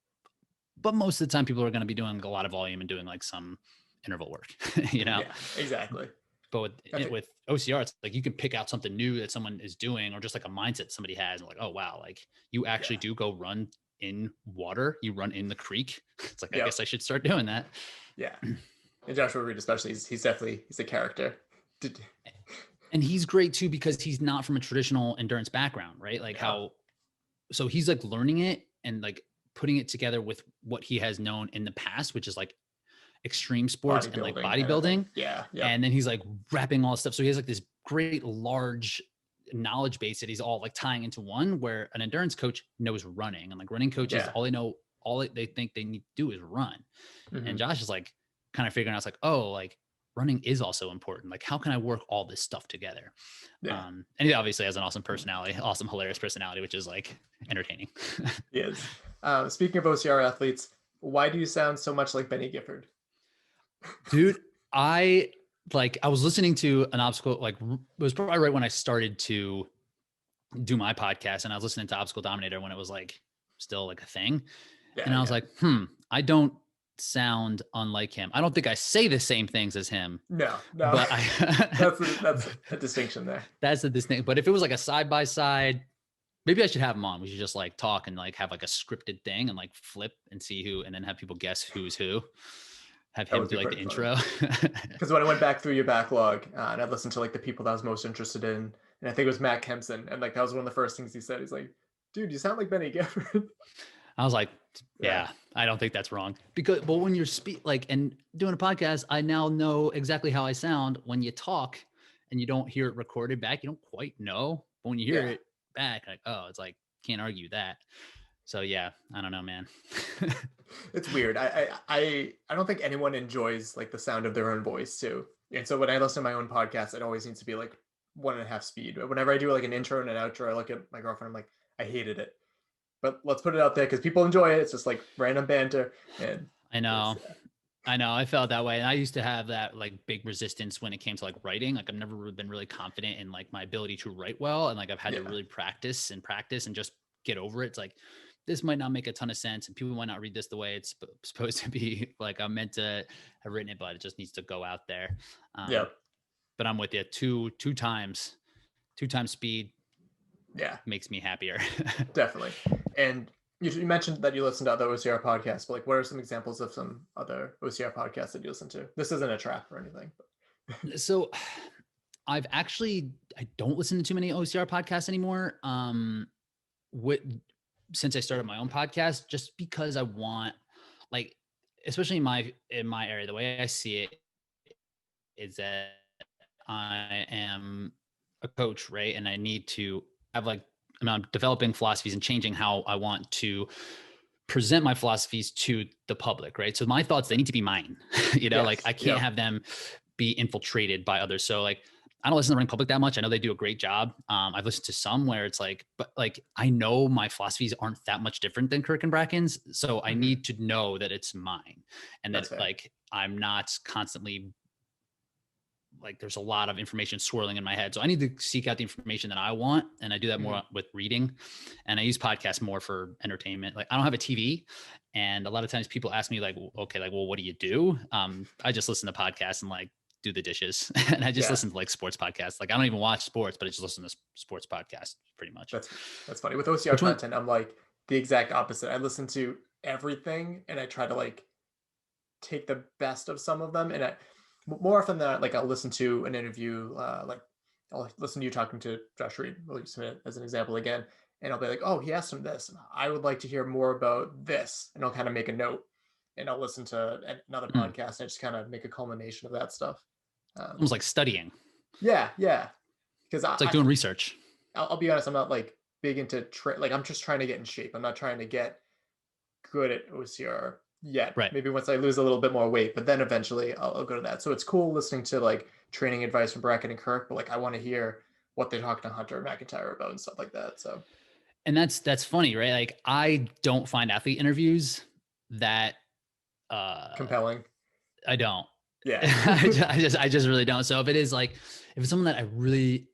B: but most of the time people are going to be doing a lot of volume and doing like some interval work, Yeah,
A: exactly.
B: But with OCR, it's like you can pick out something new that someone is doing, or just like a mindset somebody has, and like, oh wow, like you actually do go run in water, you run in the creek. It's like, I guess I should start doing that.
A: Yeah. And Joshua Reed especially, he's a character.
B: And he's great too, because he's not from a traditional endurance background, right? Like so he's like learning it and like putting it together with what he has known in the past, which is like extreme sports and like bodybuilding.
A: Yeah.
B: And then he's like wrapping all this stuff. So he has like this great large knowledge base that he's all like tying into one, where an endurance coach knows running, and like running coaches, all they think they need to do is run. And Josh is like kind of figuring out, it's like, oh, like running is also important. Like, how can I work all this stuff together? And he obviously has an awesome personality, awesome, hilarious personality, which is like entertaining.
A: He is. Speaking of OCR athletes, why do you sound so much like Benny Gifford?
B: Dude, I was listening to an obstacle, like it was probably right when I started to do my podcast, and I was listening to Obstacle Dominator when it was like still like a thing. And I was like, I don't sound unlike him. I don't think I say the same things as him.
A: No.
B: But
A: that's a distinction there.
B: That's a distinction. But if it was like a side by side, maybe I should have him on. We should just like talk and like have like a scripted thing and like flip and see who, and then have people guess who's who. have
A: That
B: him
A: would
B: do
A: be
B: like the
A: pretty funny.
B: intro.
A: Because when I went back through your backlog and I listened to like the people that I was most interested in, and I think it was Matt Kempson, and like that was one of the first things he said. He's like, "Dude, you sound like Benny Gifford."
B: I was like,
A: Yeah,
B: yeah, I don't think that's wrong. Because, but when you're and doing a podcast, I now know exactly how I sound when you talk and you don't hear it recorded back. You don't quite know, but when you hear
A: yeah,
B: it back, like, oh, it's like, can't argue that. So yeah, I don't know, man.
A: it's weird. I don't think anyone enjoys like the sound of their own voice too. And so when I listen to my own podcast, it always needs to be like 1.5 speed. Whenever I do like an intro and an outro, I look at my girlfriend. I'm like, I hated it, but let's put it out there because people enjoy it. It's just like random banter, and
B: I
A: it's
B: know. I know. I felt that way. And I used to have that like big resistance when it came to like writing. Like I've never been really confident in like my ability to write well. And like I've had to
A: yeah,
B: really practice and just get over it. It's like, this might not make a ton of sense and people might not read this the way it's supposed to be. Like I'm meant to have written it, but it just needs to go out there.
A: yeah,
B: But I'm with you. Two times speed
A: yeah.
B: makes me happier.
A: Definitely. And you mentioned that you listen to other OCR podcasts, but like, what are some examples of some other OCR podcasts that you listen to? This isn't a trap or anything.
B: So I don't listen to too many OCR podcasts anymore. With since I started my own podcast, just because I want, like, especially in my area, the way I see it is that I am a coach, right? And I need to have like, I'm developing philosophies and changing how I want to present my philosophies to the public, right? So my thoughts, they need to be mine, like
A: Yes.
B: I can't
A: Yeah.
B: have them be infiltrated by others. So like, I don't listen to Running Public that much. I know they do a great job. I've listened to some where it's like, but like, I know my philosophies aren't that much different than Kirk and Bracken's. So I
A: Mm-hmm.
B: need to know that it's mine and
A: That's
B: that
A: fair.
B: like, I'm not constantly like there's a lot of information swirling in my head. So I need to seek out the information that I want. And I do that
A: Mm-hmm.
B: more with reading. And I use podcasts more for entertainment. Like I don't have a TV. And a lot of times people ask me like, okay, like, well, what do you do? I just listen to podcasts and like do the dishes. And I just
A: Yeah.
B: listen to like sports podcasts. Like I don't even watch sports, but I just listen to sports podcasts pretty much.
A: That's that's funny. With OCR
B: Which one?
A: content, I'm like the exact opposite. I listen to everything and I try to like take the best of some of them. And more often than not, like I'll listen to an interview, like I'll listen to you talking to Josh Reed, we'll use him as an example again, and I'll be like, oh, he asked him this. And I would like to hear more about this. And I'll kind of make a note and I'll listen to another podcast and just kind of make a culmination of that stuff.
B: Almost like studying.
A: Yeah, yeah. Because
B: It's like doing research.
A: I'll be honest, I'm not like big into like I'm just trying to get in shape. I'm not trying to get good at OCR yet.
B: Right.
A: Maybe once I lose a little bit more weight, but then eventually I'll go to that. So it's cool listening to like training advice from Bracken and Kirk, but like I want to hear what they're talking to Hunter McIntyre about and stuff like that. So
B: And that's funny, right? Like I don't find athlete interviews that
A: compelling.
B: I don't.
A: Yeah.
B: I just really don't. So if it is like, if it's someone that I really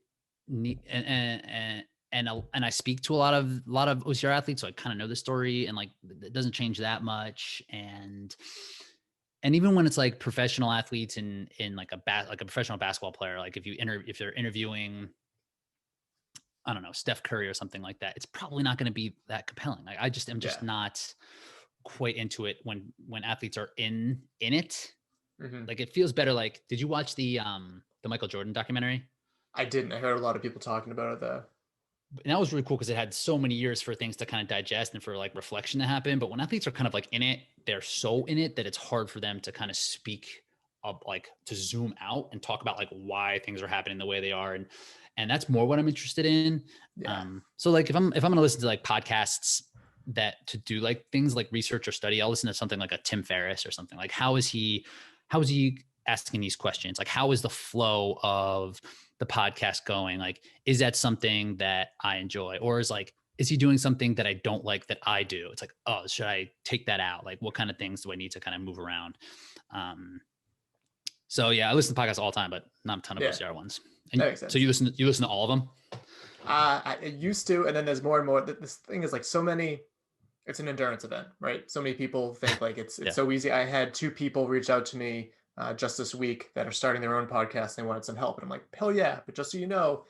B: need and I speak to a lot of OCR athletes, so I kind of know the story and like it doesn't change that much. And even when it's like professional athletes in like like a professional basketball player, like if they're interviewing, I don't know, Steph Curry or something like that, it's probably not going to be that compelling. Like I just am just
A: Yeah.
B: not quite into it when athletes are in it.
A: Mm-hmm.
B: Like it feels better. Like, did you watch the Michael Jordan documentary?
A: I didn't. I heard a lot of people talking about it though.
B: And that was really cool because it had so many years for things to kind of digest and for like reflection to happen. But when athletes are kind of like in it, they're so in it that it's hard for them to kind of speak up, like to zoom out and talk about like why things are happening the way they are. And that's more what I'm interested in.
A: Yeah.
B: So like if I'm going to listen to like podcasts that to do like things like research or study, I'll listen to something like a Tim Ferriss or something. Like how is he asking these questions? Like how is the flow of the podcast going? Like, is that something that I enjoy? Or is he doing something that I don't like that I do? It's like, oh, should I take that out? Like what kind of things do I need to kind of move around? So yeah, I listen to podcasts all the time, but not a ton of OCR ones. And
A: that makes sense.
B: So you listen to all of them?
A: I used to, and then there's more and more. This thing is like so many. It's an endurance event, right? So many people think like it's
B: Yeah.
A: so easy. I had 2 people reach out to me just this week that are starting their own podcast. And they wanted some help, and I'm like, hell yeah! But just so you know,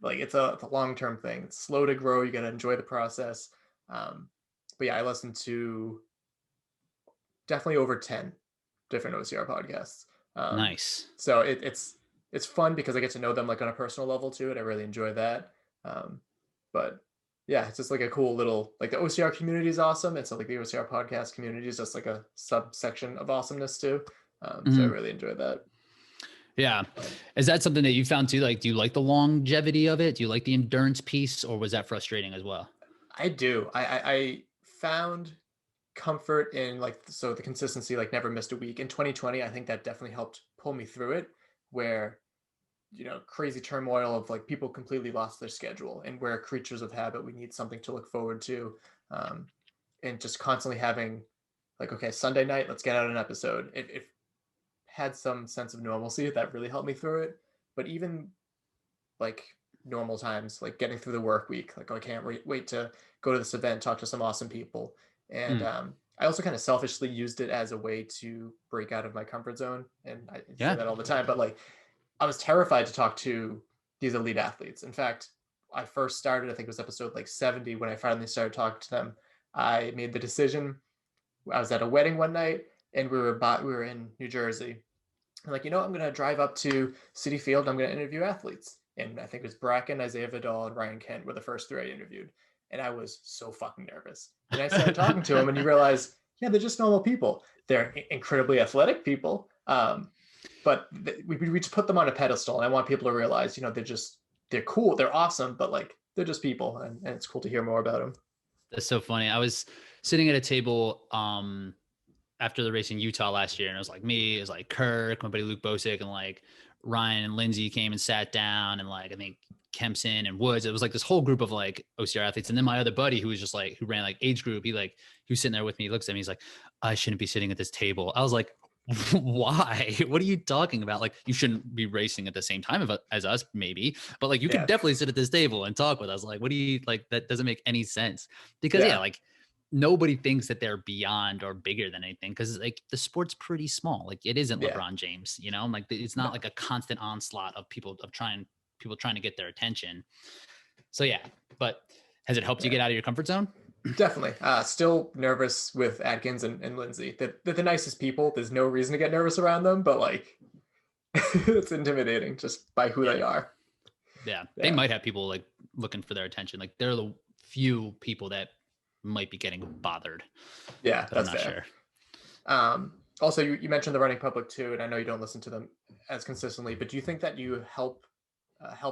A: like it's a long-term thing. It's slow to grow. You got to enjoy the process. But yeah, I listened to definitely over 10 different OCR podcasts. Um,
B: Nice.
A: so it's fun because I get to know them like on a personal level too, and I really enjoy that. But yeah, it's just like a cool little, like, the OCR community is awesome. And so like the OCR podcast community is just like a subsection of awesomeness too. So I
B: Mhm.
A: really enjoy that.
B: Yeah. Is that something that you found too? Like, do you like the longevity of it? Do you like the endurance piece, or was that frustrating as well?
A: I do. I found comfort in, like, so the consistency, like never missed a week in 2020. I think that definitely helped pull me through it, where, crazy turmoil of like people completely lost their schedule, and we're creatures of habit. We need something to look forward to. Um, and just constantly having, like, okay, Sunday night, let's get out an episode. It had some sense of normalcy that really helped me through it. But even like normal times, like getting through the work week, like, oh, I can't wait to go to this event, talk to some awesome people. And
B: Mm.
A: I also kind of selfishly used it as a way to break out of my comfort zone. And I say
B: Yeah.
A: that all the time, but like, I was terrified to talk to these elite athletes. In fact, I first started, I think it was episode like 70, when I finally started talking to them. I made the decision. I was at a wedding one night, and we were in New Jersey. I'm like, I'm going to drive up to City Field. I'm going to interview athletes. And I think it was Bracken, Isaiah Vidal, and Ryan Kent were the first three I interviewed. And I was so fucking nervous. And I started talking to them, and you realize, yeah, they're just normal people. They're incredibly athletic people. But we just put them on a pedestal. And I want people to realize, they're cool. They're awesome, but like, they're just people. And it's cool to hear more about them.
B: That's so funny. I was sitting at a table after the race in Utah last year, and it was like me, it was like Kirk, my buddy Luke Bosick, and like Ryan and Lindsay came and sat down, and like I think Kempson and Woods. It was like this whole group of like OCR athletes. And then my other buddy, who was just like, who ran like age group, he was sitting there with me. He looks at me, he's like, I shouldn't be sitting at this table. I was like, why? What are you talking about? Like, you shouldn't be racing at the same time as us, maybe, but like, you could
A: Yeah.
B: definitely sit at this table and talk with us. Like, what do you like? That doesn't make any sense, because yeah,
A: Yeah.
B: like, nobody thinks that they're beyond or bigger than anything, because like the sport's pretty small. Like, it isn't
A: Yeah.
B: LeBron James, like it's not like a constant onslaught of people trying to get their attention. So yeah, but has it helped you
A: Yeah.
B: get out of your comfort zone?
A: Definitely. Still nervous with Atkins and Lindsay. They're the nicest people. There's no reason to get nervous around them, but like, it's intimidating just by who they
B: Yeah.
A: are.
B: Yeah. They
A: Yeah.
B: might have people like looking for their attention. Like, they're the few people that might be getting bothered,
A: Yeah,
B: but I'm
A: that's
B: not
A: fair.
B: sure.
A: Also, you mentioned the running public too, and I know you don't listen to them as consistently, but do you think that you help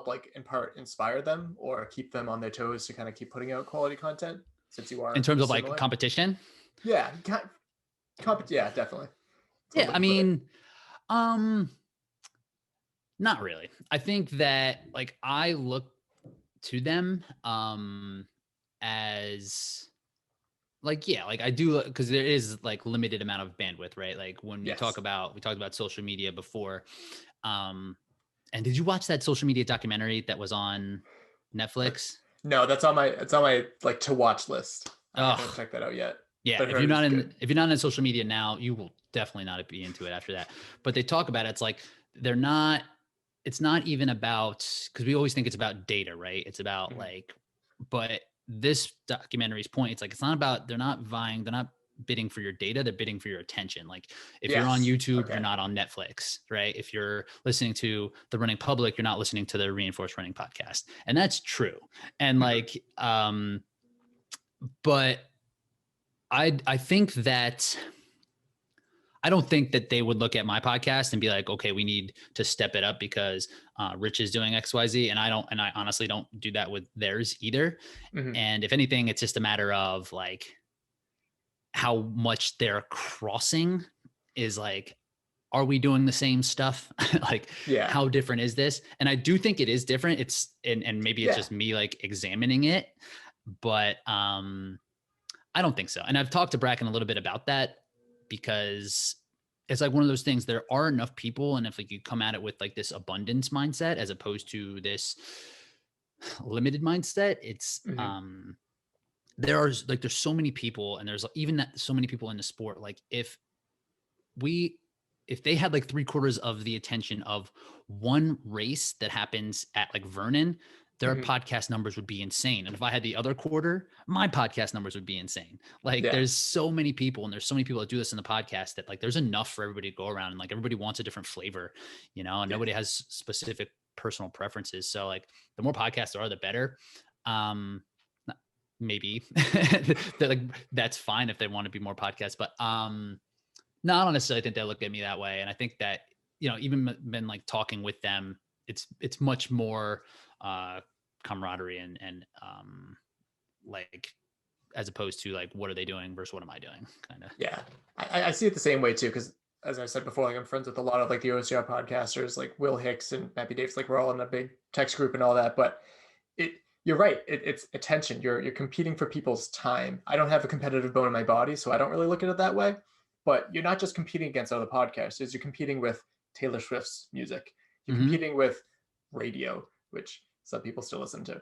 A: like in part inspire them or keep them on their toes to kind of keep putting out quality content, since you
B: In
A: are
B: terms of like
A: similar?
B: competition.
A: Yeah, yeah, definitely. That's what I'm
B: Yeah. I
A: looking for.
B: mean, um, not really. I think that like I look to them as like, yeah, like I do, because there is like limited amount of bandwidth, right? Like, when we
A: Yes.
B: talked about social media before. And did you watch that social media documentary that was on Netflix?
A: No, it's on my like to watch list. I haven't
B: Oh,
A: checked that out yet,
B: yeah.
A: but I heard it was good.
B: If you're not in social media now, you will definitely not be into it after that. But they talk about it. It's like, they're not, it's not even about, because we always think it's about data, right? It's about
A: Mhm.
B: like, but this documentary's point, it's like, it's not about, they're not vying, they're not bidding for your data, they're bidding for your attention. Like, if you're on
A: Yes.
B: YouTube, you're
A: Okay.
B: not on Netflix, right? If you're listening to the Running Public, you're not listening to the Reinforced Running podcast. And that's true. And
A: Mhm.
B: like, but I think that, I don't think that they would look at my podcast and be like, okay, we need to step it up because Rich is doing XYZ. And I honestly don't do that with theirs either.
A: Mhm.
B: And if anything, it's just a matter of like how much they're crossing is like, are we doing the same stuff? Like,
A: Yeah.
B: how different is this? And I do think it is different. And maybe it's
A: Yeah.
B: just me like examining it, but I don't think so. And I've talked to Bracken a little bit about that, because it's like one of those things. There are enough people, and if like you come at it with like this abundance mindset as opposed to this limited mindset, it's
A: Mhm.
B: there's so many people, and there's even that so many people in the sport. Like, we if they had like 3/4 of the attention of one race that happens at like Vernon, their podcast numbers would be insane. And if I had the other quarter, my podcast numbers would be insane. Like there's so many people, and there's so many people that do this in the podcast that like, there's enough for everybody to go around, and like, everybody wants a different flavor, you know, and nobody has specific personal preferences. So like, the more podcasts there are, the better. Maybe like, that's fine if they want to be more podcasts, but no, I don't necessarily think they look at me that way. And I think that, you know, even been like talking with them, it's much more camaraderie and like, as opposed to like, what are they doing versus what am I doing, kind of.
A: Yeah, I see it the same way too, because as I said before, like I'm friends with a lot of like the OCR podcasters, like Will Hicks and Mappy Davis, like we're all in a big text group and all that. But you're right, it's attention. You're competing for people's time. I don't have a competitive bone in my body, so I don't really look at it that way. But you're not just competing against other podcasters, you're competing with Taylor Swift's music. You're competing with radio, which some people still listen to.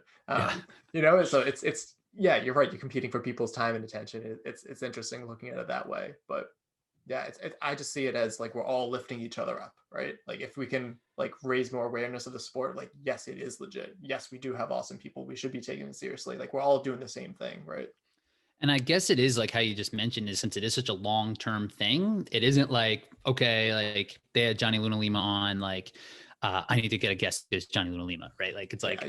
A: You know, so it's yeah, you're right. You're competing for people's time and attention. It's interesting looking at it that way. But yeah, I just see it as like, we're all lifting each other up, right? Like if we can like raise more awareness of the sport, like, yes, it is legit. Yes, we do have awesome people. We should be taking it seriously. Like we're all doing the same thing, right?
B: And I guess it is like how you just mentioned, is since it is such a long-term thing, it isn't like, okay, like they had Johnny Luna Lima on, like I need to get a guest as Johnny Luna Lima, right? Like it's like,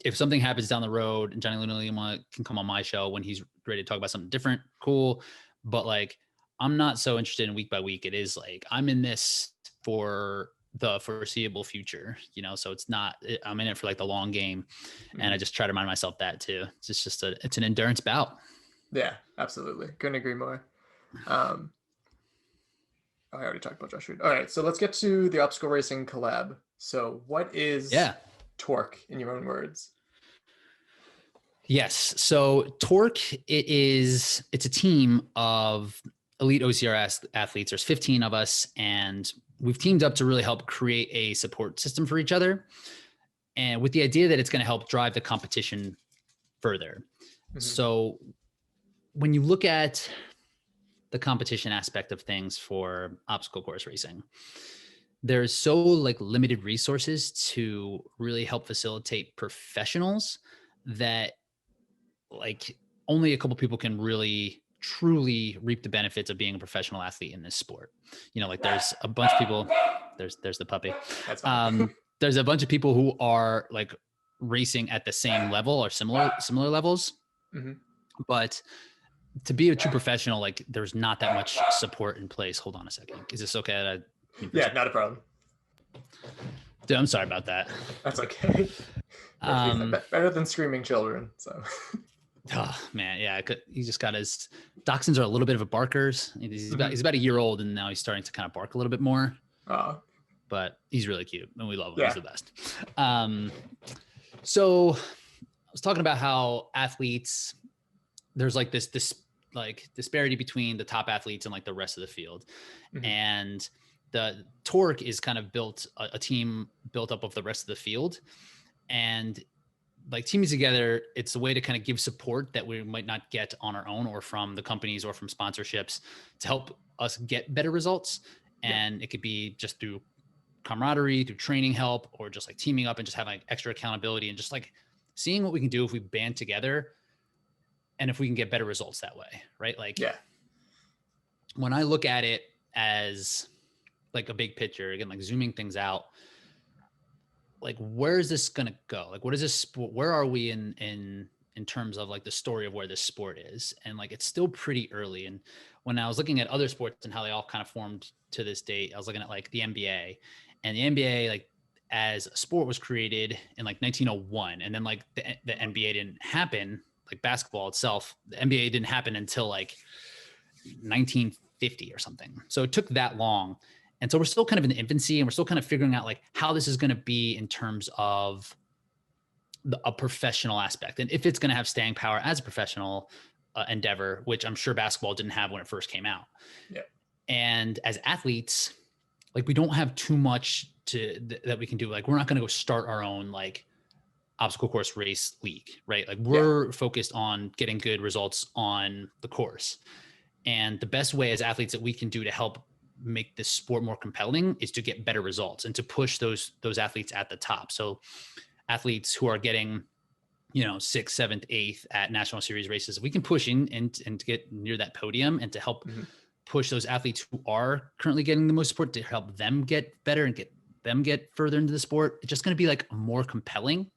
B: if something happens down the road and Johnny Luna Lima can come on my show when he's ready to talk about something different, cool. But like, I'm not so interested in week by week. It is like, I'm in this for the foreseeable future, you know? So it's not, I'm in it for like the long game. And I just try to remind myself that too. It's just it's an endurance bout.
A: Yeah, absolutely. Couldn't agree more. I already talked about Josh Reed. All right, so let's get to the Obstacle Racing Collab. So what is Torque in your own words?
B: Yes. So Torque, it's a team of elite OCR athletes. There's 15 of us, and we've teamed up to really help create a support system for each other. And with the idea that it's going to help drive the competition further. So when you look at the competition aspect of things for obstacle course racing, there's so like limited resources to really help facilitate professionals that like only a couple people can really truly reap the benefits of being a professional athlete in this sport. You know, like there's a bunch of people, there's the puppy.
A: That's
B: there's a bunch of people who are like racing at the same level or similar levels. But to be a true professional, like there's not that much support in place. Hold on a second. Is this okay?
A: Yeah, not a problem.
B: Dude, I'm sorry about that.
A: That's okay. Better than screaming children. So.
B: Oh man, yeah. He just got his dachshunds are a little bit of a barkers. He's about a year old, and now he's starting to kind of bark a little bit more. But he's really cute, and we love him. Yeah. He's the best. So I was talking about how athletes, there's like this like disparity between the top athletes and like the rest of the field. And the Torque is kind of built a team built up of the rest of the field, and like teaming together, it's a way to kind of give support that we might not get on our own or from the companies or from sponsorships to help us get better results. And it could be just through camaraderie, through training help, or just like teaming up and just having like extra accountability and just like seeing what we can do if we band together and if we can get better results that way, right? Like, when I look at it as like a big picture, again, like zooming things out, like where is this going to go? Like, what is this sport? Where are we in terms of like the story of where this sport is? And like, it's still pretty early. And when I was looking at other sports and how they all kind of formed to this date, I was looking at like the NBA, and the NBA, like as a sport, was created in like 1901. And then like the NBA didn't happen, like basketball itself, the NBA didn't happen until like 1950 or something. So it took that long. And so we're still kind of in the infancy, and we're still kind of figuring out like how this is going to be in terms of a professional aspect, and if it's going to have staying power as a professional endeavor, which I'm sure basketball didn't have when it first came out. And as athletes, like we don't have too much that we can do. Like we're not going to go start our own like obstacle course race league, right? Like we're focused on getting good results on the course. And the best way as athletes that we can do to help make this sport more compelling is to get better results and to push those athletes at the top. So athletes who are getting, sixth, seventh, eighth at national series races, if we can push in and to get near that podium and to help push those athletes who are currently getting the most support to help them get better and get further into the sport, it's just going to be like more compelling.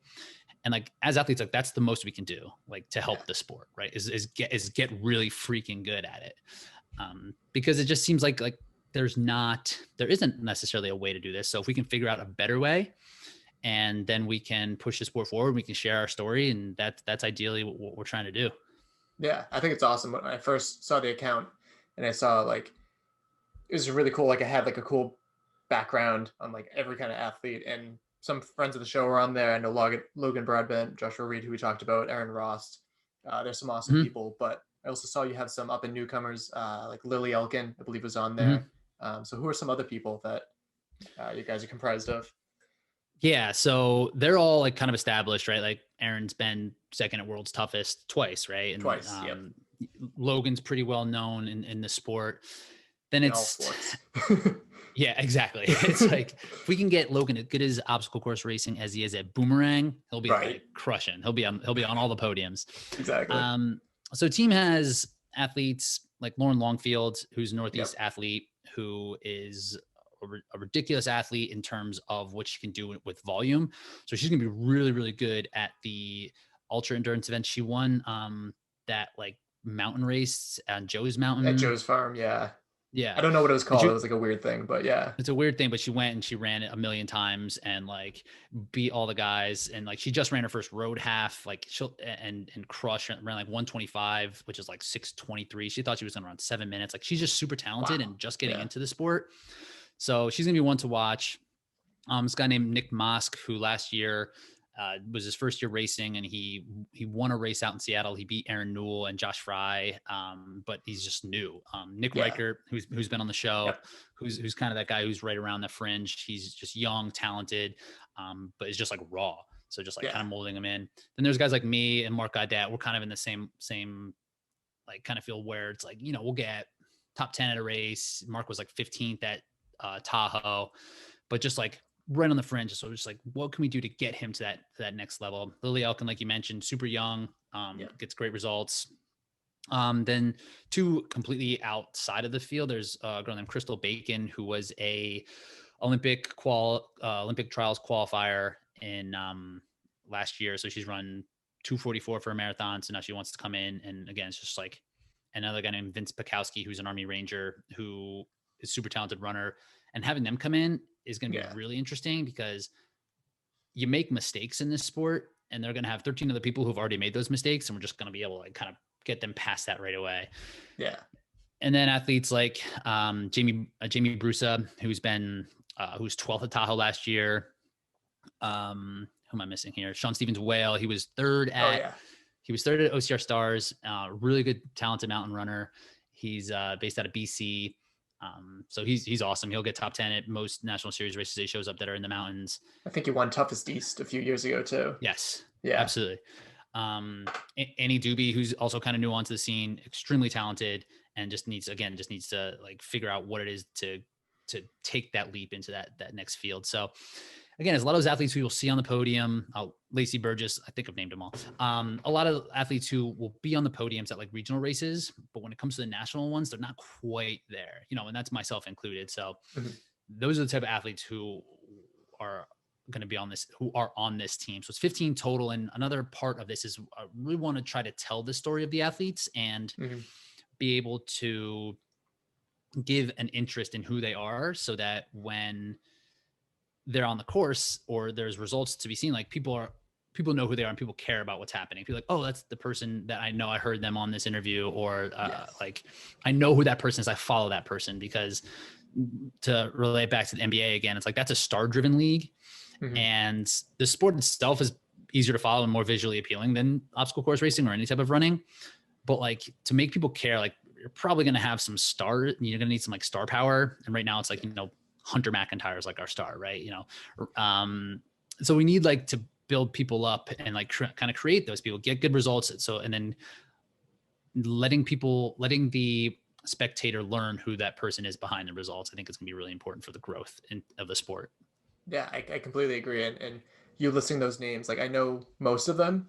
B: And like, as athletes, like that's the most we can do, like to help the sport, right? Is get really freaking good at it. Because it just seems like there isn't necessarily a way to do this. So if we can figure out a better way, and then we can push the sport forward, we can share our story, and that's ideally what we're trying to do.
A: Yeah, I think it's awesome. When I first saw the account and I saw like it was really cool. Like it had like a cool background on like every kind of athlete, and some friends of the show were on there. I know Logan Broadbent, Joshua Reed, who we talked about, Aaron Rost. There's some awesome people, but I also saw you have some up and newcomers, like Lily Elkin, I believe, was on there. So who are some other people that you guys are comprised of?
B: Yeah, so they're all like kind of established, right? Like Aaron's been second at World's Toughest twice, right? And
A: Twice, yep.
B: Logan's pretty well known in the sport. Then
A: In all
B: it's
A: sports.
B: yeah, exactly. It's like if we can get Logan as good as obstacle course racing as he is at boomerang, he'll be like crushing. He'll be on all the podiums.
A: Exactly.
B: So team has athletes like Lauren Longfield, who's a Northeast athlete, who is a ridiculous athlete in terms of what she can do with volume. So she's gonna be really, really good at the ultra endurance event. She won that like mountain race on Joe's Mountain
A: at Joe's Farm. Yeah.
B: Yeah.
A: I don't know what it was called. It was like a weird thing, but yeah.
B: It's a weird thing, but she went and she ran it a million times and like beat all the guys. And like, she just ran her first road half, like she'll and crush ran like 125, which is like 6:23. She thought she was going to run 7 minutes. Like she's just super talented and just getting into the sport. So she's going to be one to watch. This guy named Nick Mosk, who last year was his first year racing, and he won a race out in Seattle. He beat Aaron Newell and Josh Fry, but he's just new. Nick Reichert, who's been on the show, who's kind of that guy who's right around the fringe. He's just young, talented, but is just like raw. So just like kind of molding him in. Then there's guys like me and Mark Gaudet. We're kind of in the same like kind of feel where it's like, we'll get top 10 at a race. Mark was like 15th at Tahoe, but just like right on the fringe. So just like, what can we do to get him to that next level? Lily Elkin, like you mentioned, super young, gets great results. Then two completely outside of the field, there's a girl named Crystal Bacon, who was a Olympic trials qualifier in last year. So she's run 2:44 for a marathon. So now she wants to come in. And again, it's just like another guy named Vince Pikowski, who's an Army Ranger, who is super talented runner, and having them come in is going to be really interesting because you make mistakes in this sport and they're going to have 13 other people who've already made those mistakes. And we're just going to be able to like kind of get them past that right away. Yeah. And then athletes like Jamie Brusa, who's 12th at Tahoe last year. Who am I missing here? Sean Stevens Whale. He was third at OCR Stars. Really good, talented mountain runner. He's based out of BC. So he's awesome. He'll get top 10 at most national series races he shows up that are in the mountains.
A: I think he won Toughest East a few years ago too.
B: Yes. Yeah, absolutely. Annie Doobie, who's also kind of new onto the scene, extremely talented, and just needs to like figure out what it is to take that leap into that next field. So again, there's a lot of those athletes who you'll see on the podium. Lacey Burgess, I think I've named them all. A lot of athletes who will be on the podiums at like regional races, but when it comes to the national ones, they're not quite there, and that's myself included. So those are the type of athletes who are going to be on this team. So it's 15 total. And another part of this is I really want to try to tell the story of the athletes and be able to give an interest in who they are, so that when they're on the course or there's results to be seen, like people know who they are and people care about what's happening. People are like, oh, that's the person that I know. I heard them on this interview, or like I know who that person is. I follow that person. Because to relate back to the NBA again, it's like that's a star-driven league, and the sport itself is easier to follow and more visually appealing than obstacle course racing or any type of running. But like to make people care, like you're probably going to have some you're going to need some like star power. And right now it's like, Hunter McIntyre is like our star, right? So we need like to build people up and like kind of create those people, get good results. So, and then letting the spectator learn who that person is behind the results. I think it's gonna be really important for the growth of the sport.
A: Yeah, I completely agree. And you listing those names, like I know most of them,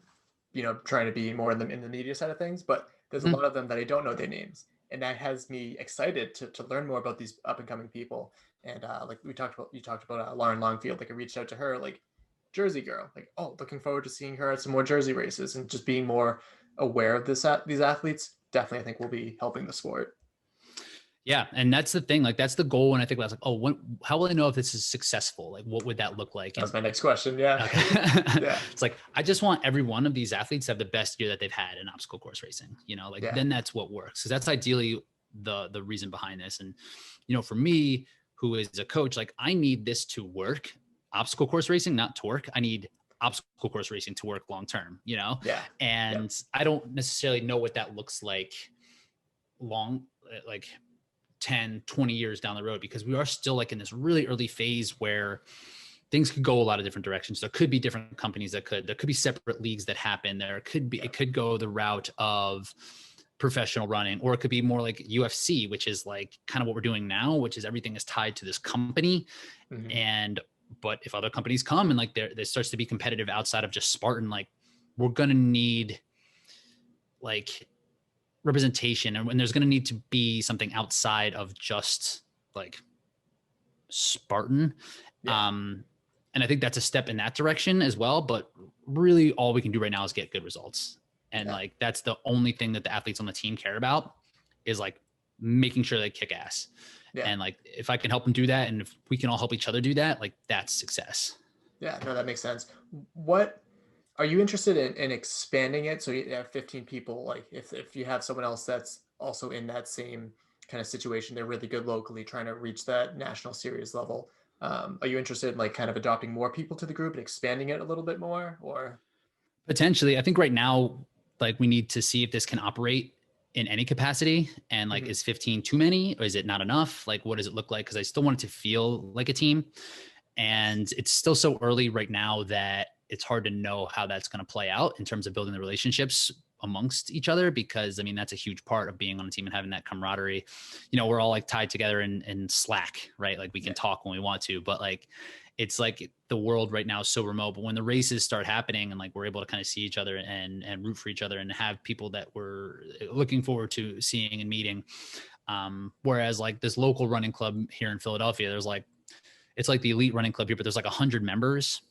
A: trying to be more in the media side of things, but there's a
B: Mhm.
A: lot of them that I don't know their names. And that has me excited to learn more about these up and coming people. And like you talked about Lauren Longfield. Like I reached out to her, like Jersey girl. Like, oh, looking forward to seeing her at some more Jersey races and just being more aware of these athletes. Definitely, I think will be helping the sport.
B: Yeah, and that's the thing. Like that's the goal. And I think I was like, oh, how will I know if this is successful? Like, what would that look like?
A: That was
B: And
A: my next question. Yeah,
B: okay,
A: yeah,
B: it's like I just want every one of these athletes to have the best year that they've had in obstacle course racing. Like
A: yeah,
B: then that's what works. Because that's ideally the reason behind this. And for me, who is a coach, like I need this to work. Obstacle course racing, not to work. I need obstacle course racing to work long term.
A: yeah, yeah,
B: And I don't necessarily know what that looks like long, like 10, 20 years down the road, because we are still like in this really early phase where things could go a lot of different directions. There could be different companies there could be separate leagues that happen. It could go the route of professional running, or it could be more like UFC, which is like kind of what we're doing now, which is everything is tied to this company.
A: hmm
B: But if other companies come and like there starts to be competitive outside of just Spartan, like we're going to need like representation, and there's going to need to be something outside of just like Spartan.
A: yeah,
B: And I think that's a step in that direction as well. But really, all we can do right now is get good results. And
A: yeah,
B: like that's the only thing that the athletes on the team care about, is like making sure they kick ass.
A: yeah.
B: And like if I can help them do that, and if we can all help each other do that, like that's success.
A: Yeah, no, that makes sense. What are you interested in expanding it so you have 15 people? Like if you have someone else that's also in that same kind of situation, they're really good locally, trying to reach that national series level. Are you interested in like kind of adopting more people to the group and expanding it a little bit more? Or
B: Potentially, I think right now, like we need to see if this can operate in any capacity. And like,
A: Mhm.
B: is 15 too many, or is it not enough? Like, what does it look like? Because I still want it to feel like a team. And it's still so early right now that it's hard to know how that's going to play out in terms of building the relationships amongst each other, because I mean that's a huge part of being on a team and having that camaraderie. We're all like tied together in Slack, right? Like we can
A: Yeah,
B: talk when we want to, but like it's like the world right now is so remote. But when the races start happening and like we're able to kind of see each other and root for each other and have people that we're looking forward to seeing and meeting, whereas like this local running club here in Philadelphia, there's like, it's like the elite running club here, but there's like 100 members,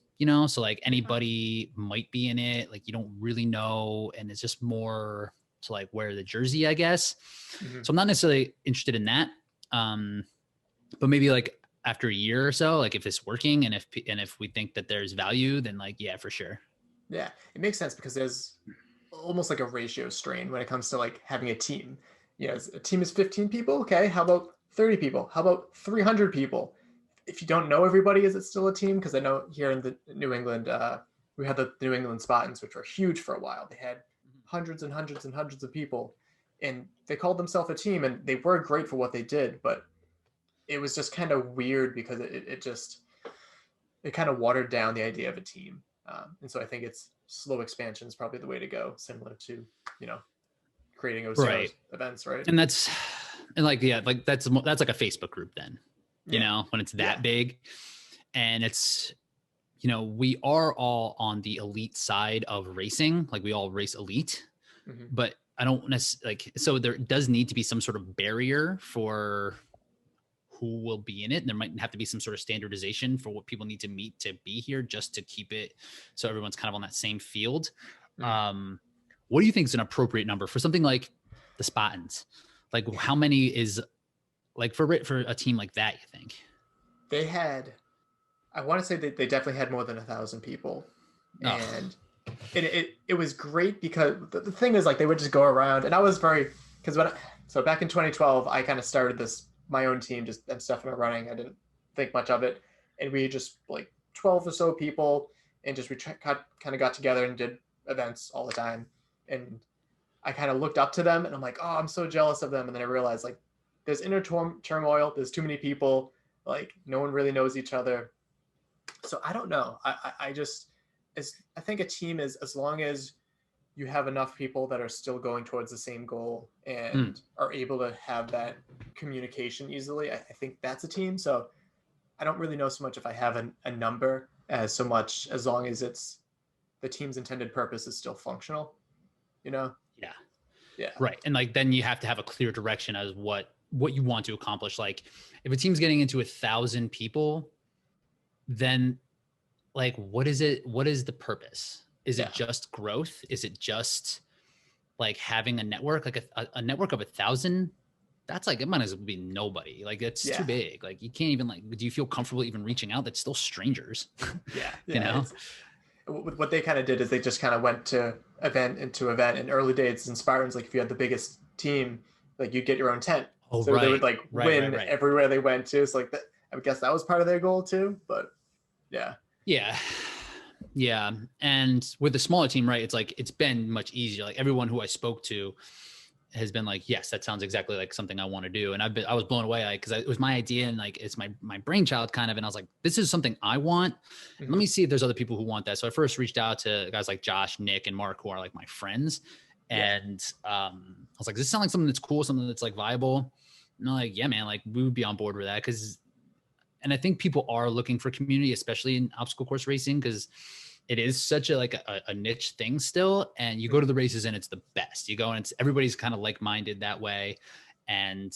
B: so like anybody might be in it. Like you don't really know. And it's just more to like wear the jersey, I guess.
A: hmm
B: So I'm not necessarily interested in that. But maybe like after a year or so, like if it's working and if we think that there's value, then like, yeah, for sure.
A: yeah, it makes sense because there's almost like a ratio strain when it comes to like having a team. A team is 15 people. Okay, how about 30 people? How about 300 people? If you don't know everybody, is it still a team? Because I know here in the New England, we had the New England Spartans, which were huge for a while. They had hundreds and hundreds and hundreds of people, and they called themselves a team, and they were great for what they did. But it was just kind of weird because it kind of watered down the idea of a team. And so I think it's slow expansion is probably the way to go, similar to you know creating OCR
B: Right.
A: events, right?
B: And like, yeah, like that's like a Facebook group then,
A: Yeah,
B: when it's
A: yeah,
B: that big. And it's, we are all on the elite side of racing. Like we all race elite,
A: hmm
B: but I don't necessarily like, so there does need to be some sort of barrier for who will be in it. There might have to be some sort of standardization for what people need to meet to be here, just to keep it so everyone's kind of on that same field.
A: hmm
B: Um, what do you think is an appropriate number for something like the Spartans? Like
A: yeah.
B: how many is like for a team like that, you think?
A: They had, I want to say that they definitely had more than 1,000 people,
B: Oh,
A: and it was great because the thing is like they would just go around, and I was very because so back in 2012 I kind of started this my own team just and stuff in running. I didn't think much of it, and we just like 12 or so people, and just kind of got together and did events all the time, and I kind of looked up to them, and I'm like, oh, I'm so jealous of them, and then I realized like there's inner turmoil, there's too many people, like no one really knows each other, so I don't know. I just I think a team is as long as you have enough people that are still going towards the same goal
B: hmm.
A: and are able to have that communication easily. I think that's a team. So I don't really know so much if I have a number. as so much, as long as it's the team's intended purpose is still functional, you know?
B: Yeah.
A: Yeah.
B: Right. And like, then you have to have a clear direction as what you want to accomplish. Like if a team's getting into 1,000 people, then like, what is it? What is the purpose? Is
A: Yeah.
B: it just growth? Is it just like having a network, like a network of 1,000? That's like, it might as well be nobody. Like it's too
A: Yeah.
B: big. Like you can't even like, do you feel comfortable even reaching out? That's still strangers,
A: Yeah.
B: you
A: Yeah.
B: know?
A: It's what they kind of did is they just kind of went to event into event. In early days in Spartans, like if you had the biggest team, like you'd get your own tent.
B: Oh,
A: So they would
B: right.
A: like win everywhere they went to. It's like that. I guess that was part of their goal too. But yeah.
B: Yeah. Yeah. And with the smaller team, right, it's like, it's been much easier. Like everyone who I spoke to has been like, yes, that sounds exactly like something I want to do. And I was blown away, like, cause it was my idea and like, it's my brainchild kind of. And I was like, this is something I want.
A: Mm-hmm.
B: Let me see if there's other people who want that. So I first reached out to guys like Josh, Nick, and Mark, who are like my friends. And I was like, does this sound like something that's cool? Something that's like viable? And they're like, yeah, man, like we would be on board with that. And I think people are looking for community, especially in obstacle course racing, because it is such a niche thing still. And you go to the races and it's the best. You go and it's everybody's kind of like-minded that way. And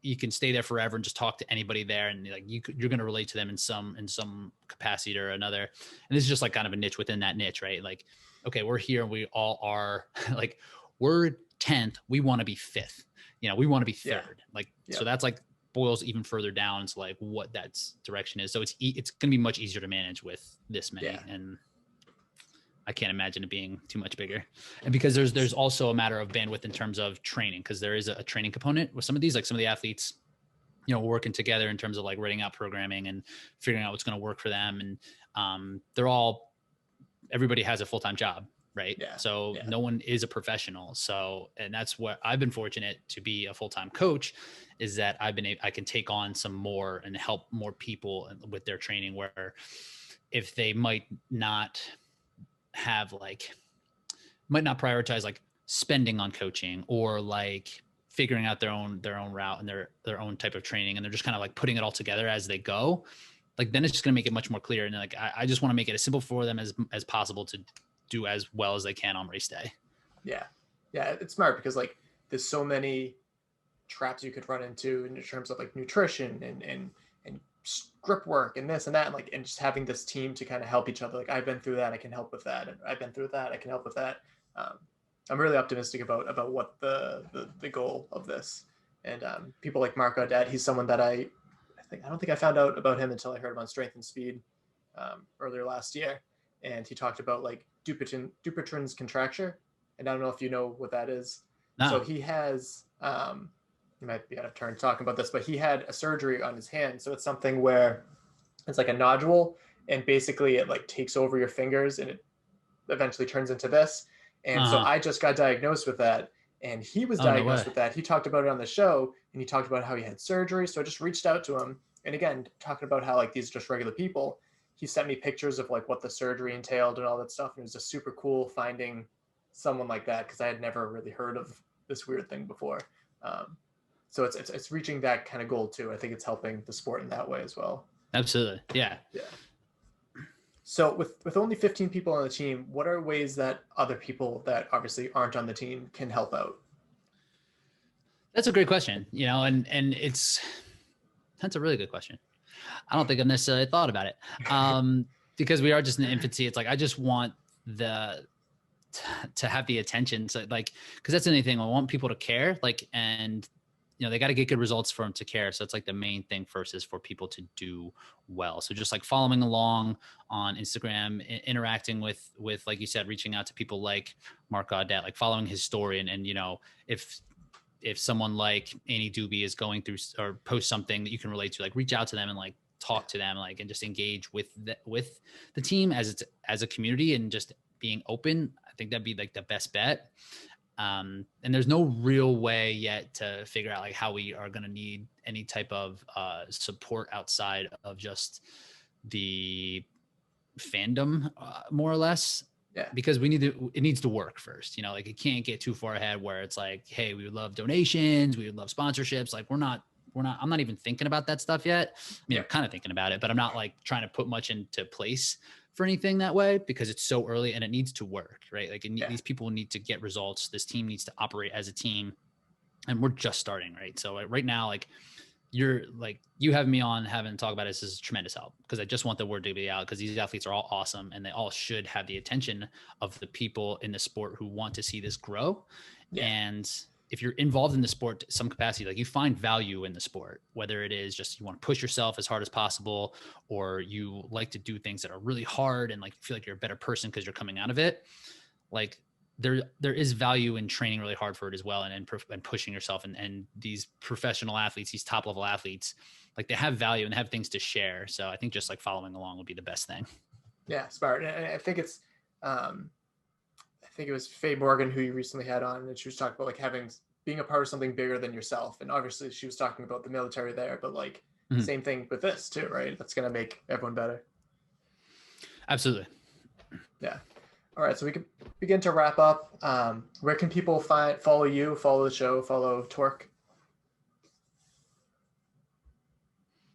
B: you can stay there forever and just talk to anybody there. And like, you're going to relate to them in some capacity or another. And this is just like kind of a niche within that niche, right? Like, okay, we're here and we all are like, we're 10th. We want to be 5th. You know, we want to be 3rd. Like, so that's like, boils even further down into like what that direction is. So it's going to be much easier to manage with this many. And I can't imagine it being too much bigger. And because there's also a matter of bandwidth in terms of training, because there is a training component with some of these, like some of the athletes, you know, working together in terms of like writing out programming and figuring out what's going to work for them. And everybody has a full-time job. Right. So no one is a professional. So, and that's what I've been fortunate to be a full-time coach, is that I can take on some more and help more people with their training, where if they might not prioritize like spending on coaching or like figuring out their own route and their own type of training. And they're just kind of like putting it all together as they go. Like, then it's just going to make it much more clear. And like, I just want to make it as simple for them as possible to do as well as they can on race day.
A: Yeah. It's smart because like there's so many traps you could run into in terms of like nutrition and grip work and this and that, and just having this team to kind of help each other. Like, I've been through that, I can help with that, and I've been through that, I can help with that. I'm really optimistic about what the goal of this. And people like Mark Audet, he's someone that I don't think I found out about him until I heard him on Strength and Speed earlier last year. And he talked about like Dupuytren's contracture. And I don't know if you know what that is. No. So he has, you might be out of turn talking about this, but he had a surgery on his hand. So it's something where it's like a nodule, and basically it like takes over your fingers and it eventually turns into this. And so I just got diagnosed with that, and he was diagnosed with that. He talked about it on the show, and he talked about how he had surgery. So I just reached out to him. And again, talking about how like these are just regular people, he sent me pictures of like what the surgery entailed and all that stuff. And it was just super cool finding someone like that, because I had never really heard of this weird thing before. So it's reaching that kind of goal too. I think it's helping the sport in that way as well.
B: Absolutely. Yeah.
A: So with only 15 people on the team, what are ways that other people that obviously aren't on the team can help out?
B: That's a great question, you know, and that's a really good question. I don't think I've necessarily thought about it. Because we are just in the infancy. It's like, I just want to have the attention. So like, cause that's anything. I want people to care, like, and you know, they got to get good results for them to care. So it's like the main thing first is for people to do well. So just like following along on Instagram, interacting with, like you said, reaching out to people like Mark Audet, like following his story. And you know, if someone like Annie Doobie is going through or post something that you can relate to, like reach out to them and like talk to them, like, and just engage with the team as a community, and just being open. I think that'd be like the best bet. And there's no real way yet to figure out like how we are going to need any type of support outside of just the fandom, more or less.
A: Yeah.
B: Because it needs to work first, you know, like it can't get too far ahead where it's like, hey, we would love donations, we would love sponsorships. Like we're not I'm not even thinking about that stuff yet. I mean, I'm kind of thinking about it, but I'm not like trying to put much into place for anything that way because it's so early and it needs to work, right? Like these people need to get results. This team needs to operate as a team, and we're just starting, right? So right now, like you have me on having to talk about this is tremendous help because I just want the word to be out because these athletes are all awesome and they all should have the attention of the people in the sport who want to see this grow. Yeah. And if you're involved in the sport to some capacity, like you find value in the sport, whether it is just you want to push yourself as hard as possible, or you like to do things that are really hard and like feel like you're a better person because you're coming out of it. Like there is value in training really hard for it as well. And pushing yourself and these professional athletes, these top level athletes, like they have value and they have things to share. So I think just like following along would be the best thing.
A: Yeah. Smart. And I think it's, I think it was Faye Morgan who you recently had on, and she was talking about like being a part of something bigger than yourself. And obviously she was talking about the military there, but like same thing with this too, right? That's going to make everyone better.
B: Absolutely.
A: Yeah. All right. So we can begin to wrap up. Where can people follow you, follow the show, follow Torque?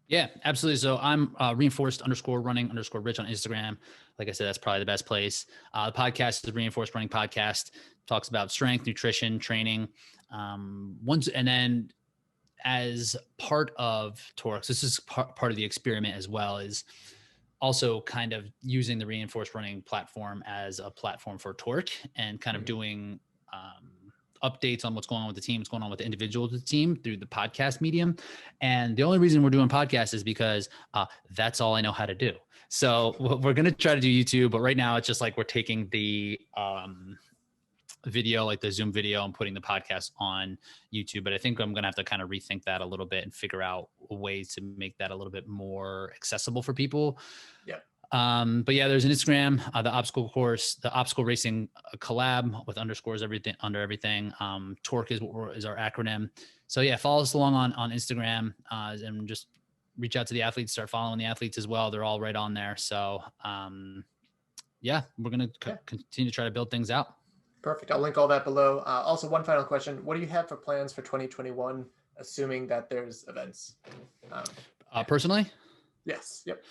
B: Yeah, absolutely. So I'm reinforced_running_rich on Instagram. Like I said, that's probably the best place. The podcast is the Reinforced Running Podcast. Talks about strength, nutrition, training. And then as part of Torque, this is part of the experiment as well, is also kind of using the Reinforced Running platform as a platform for Torque and kind of doing updates on what's going on with the team, what's going on with the individual of the team through the podcast medium. And the only reason we're doing podcasts is because that's all I know how to do. So we're going to try to do YouTube, but right now it's just like we're taking the video, like the Zoom video, and putting the podcast on YouTube. But I think I'm going to have to kind of rethink that a little bit and figure out ways to make that a little bit more accessible for people. Yeah. But yeah, there's an Instagram, the Obstacle Racing Collab with underscores under everything. Torque is our acronym. So yeah, follow us along on Instagram and just reach out to the athletes, start following the athletes as well. They're all right on there. So yeah, we're going to continue to try to build things out.
A: Perfect. I'll link all that below. Also, one final question. What do you have for plans for 2021, assuming that there's events?
B: Personally?
A: Yes. Yep.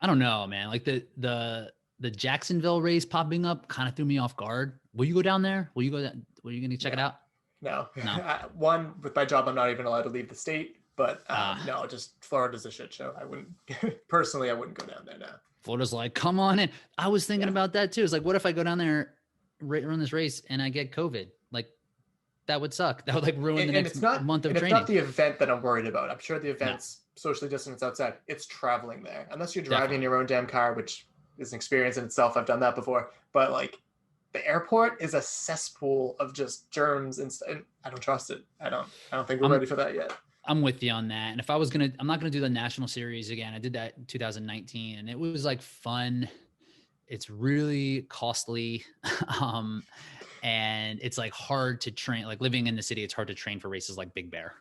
B: I don't know, man. Like the Jacksonville race popping up kind of threw me off guard. Will you go down there? Were you going to check it out?
A: No. One, with my job, I'm not even allowed to leave the state. But no, just Florida's a shit show. I wouldn't go down there now.
B: Florida's like, come on in. I was thinking about that too. It's like, what if I go down there, run this race, and I get COVID? Like, that would suck. That would like ruin the next month of training.
A: It's not the event that I'm worried about. I'm sure the event's socially distanced outside. It's traveling there. Unless you're driving in your own damn car, which is an experience in itself. I've done that before. But like, the airport is a cesspool of just germs and I don't trust it. I don't think we're ready for that yet.
B: I'm with you on that. And if I was I'm not going to do the national series again. I did that in 2019 and it was like fun. It's really costly. And it's like hard to train, like living in the city. It's hard to train for races like Big Bear.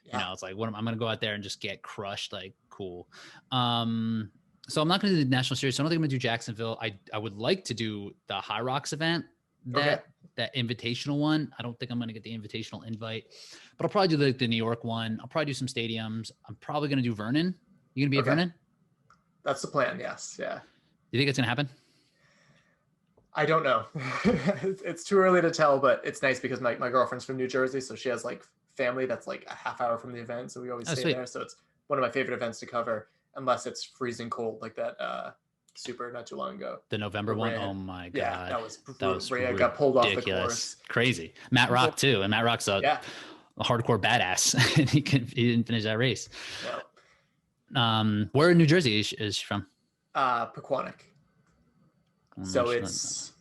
B: Yeah. You know, it's like, I'm going to go out there and just get crushed. Like, cool. So I'm not going to do the national series. So I don't think I'm going to do Jacksonville. I would like to do the High Rocks event, that invitational one. I don't think I'm going to get the invitational invite, but I'll probably do the New York one. I'll probably do some stadiums. I'm probably going to do Vernon. You going to be at Vernon?
A: That's the plan. Yes. Yeah.
B: You think it's going to happen?
A: I don't know. It's too early to tell, but it's nice because my girlfriend's from New Jersey. So she has like family that's like a half hour from the event. So we always stay there. So it's one of my favorite events to cover, unless it's freezing cold like that super not too long ago.
B: The November one? Oh my God.
A: Yeah, that was Rhea got pulled off the course.
B: Crazy. Matt Rock too. And Matt Rock's a hardcore badass. And he didn't finish that race. No. Where in New Jersey is she from?
A: Pequannock. So it's,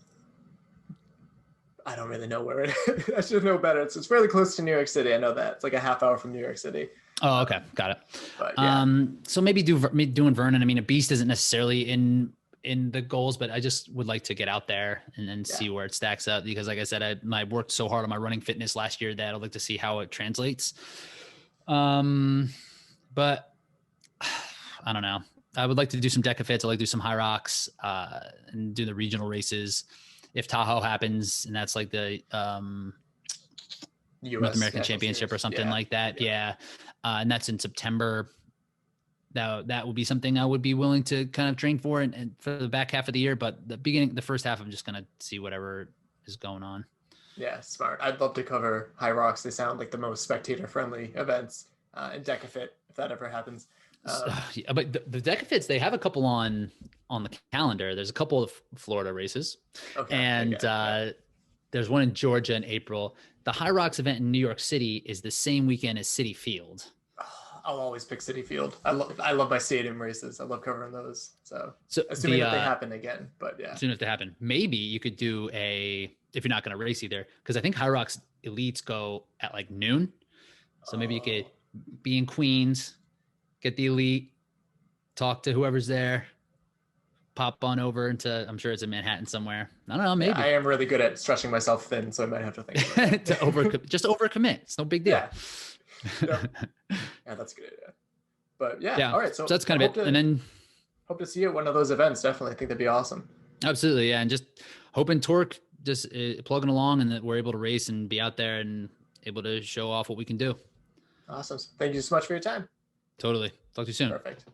A: I don't really know where it is. I should know better. It's fairly close to New York City. I know that. It's like a half hour from New York City.
B: Oh, okay. Got it.
A: But, yeah.
B: So maybe doing Vernon. I mean, a beast isn't necessarily in the goals, but I just would like to get out there and see where it stacks up because like I said, I worked so hard on my running fitness last year that I'd like to see how it translates. But I don't know. I would like to do some decafits. I'd like to do some high rocks and do the regional races. If Tahoe happens and that's like the North
A: U.S.
B: American
A: National
B: Championship or
A: Seniors.
B: something
A: Yeah.
B: like that. Yeah. And that's in September. That would be something I would be willing to kind of train for and for the back half of the year. But the first half, I'm just going to see whatever is going on.
A: Yeah, smart. I'd love to cover High Rocks. They sound like the most spectator-friendly events, and Decafit, if that ever happens.
B: Yeah, but the Decafits, they have a couple on the calendar. There's a couple of Florida races,
A: Okay.
B: and
A: Yeah.
B: there's one in Georgia in April. The High Rocks event in New York City is the same weekend as City Field.
A: I'll always pick City Field. I love my stadium races. I love covering those. So assuming that they happen again, but yeah.
B: Assuming if they happen, maybe you could do if you're not going to race either, because I think High Rocks elites go at like noon. So maybe you could be in Queens, get the elite, talk to whoever's there, pop on over into, I'm sure it's in Manhattan somewhere. I don't know, maybe.
A: Yeah, I am really good at stretching myself thin, so I might have to think about that.
B: Just overcommit. It's no big deal.
A: Yeah. Yeah, that's a good idea. But yeah. All right. So
B: that's kind of it. And then
A: hope to see you at one of those events. Definitely. I think that'd be awesome.
B: Absolutely. Yeah. And just hoping Torque just plugging along and that we're able to race and be out there and able to show off what we can do.
A: Awesome. Thank you so much for your time.
B: Totally. Talk to you soon.
A: Perfect.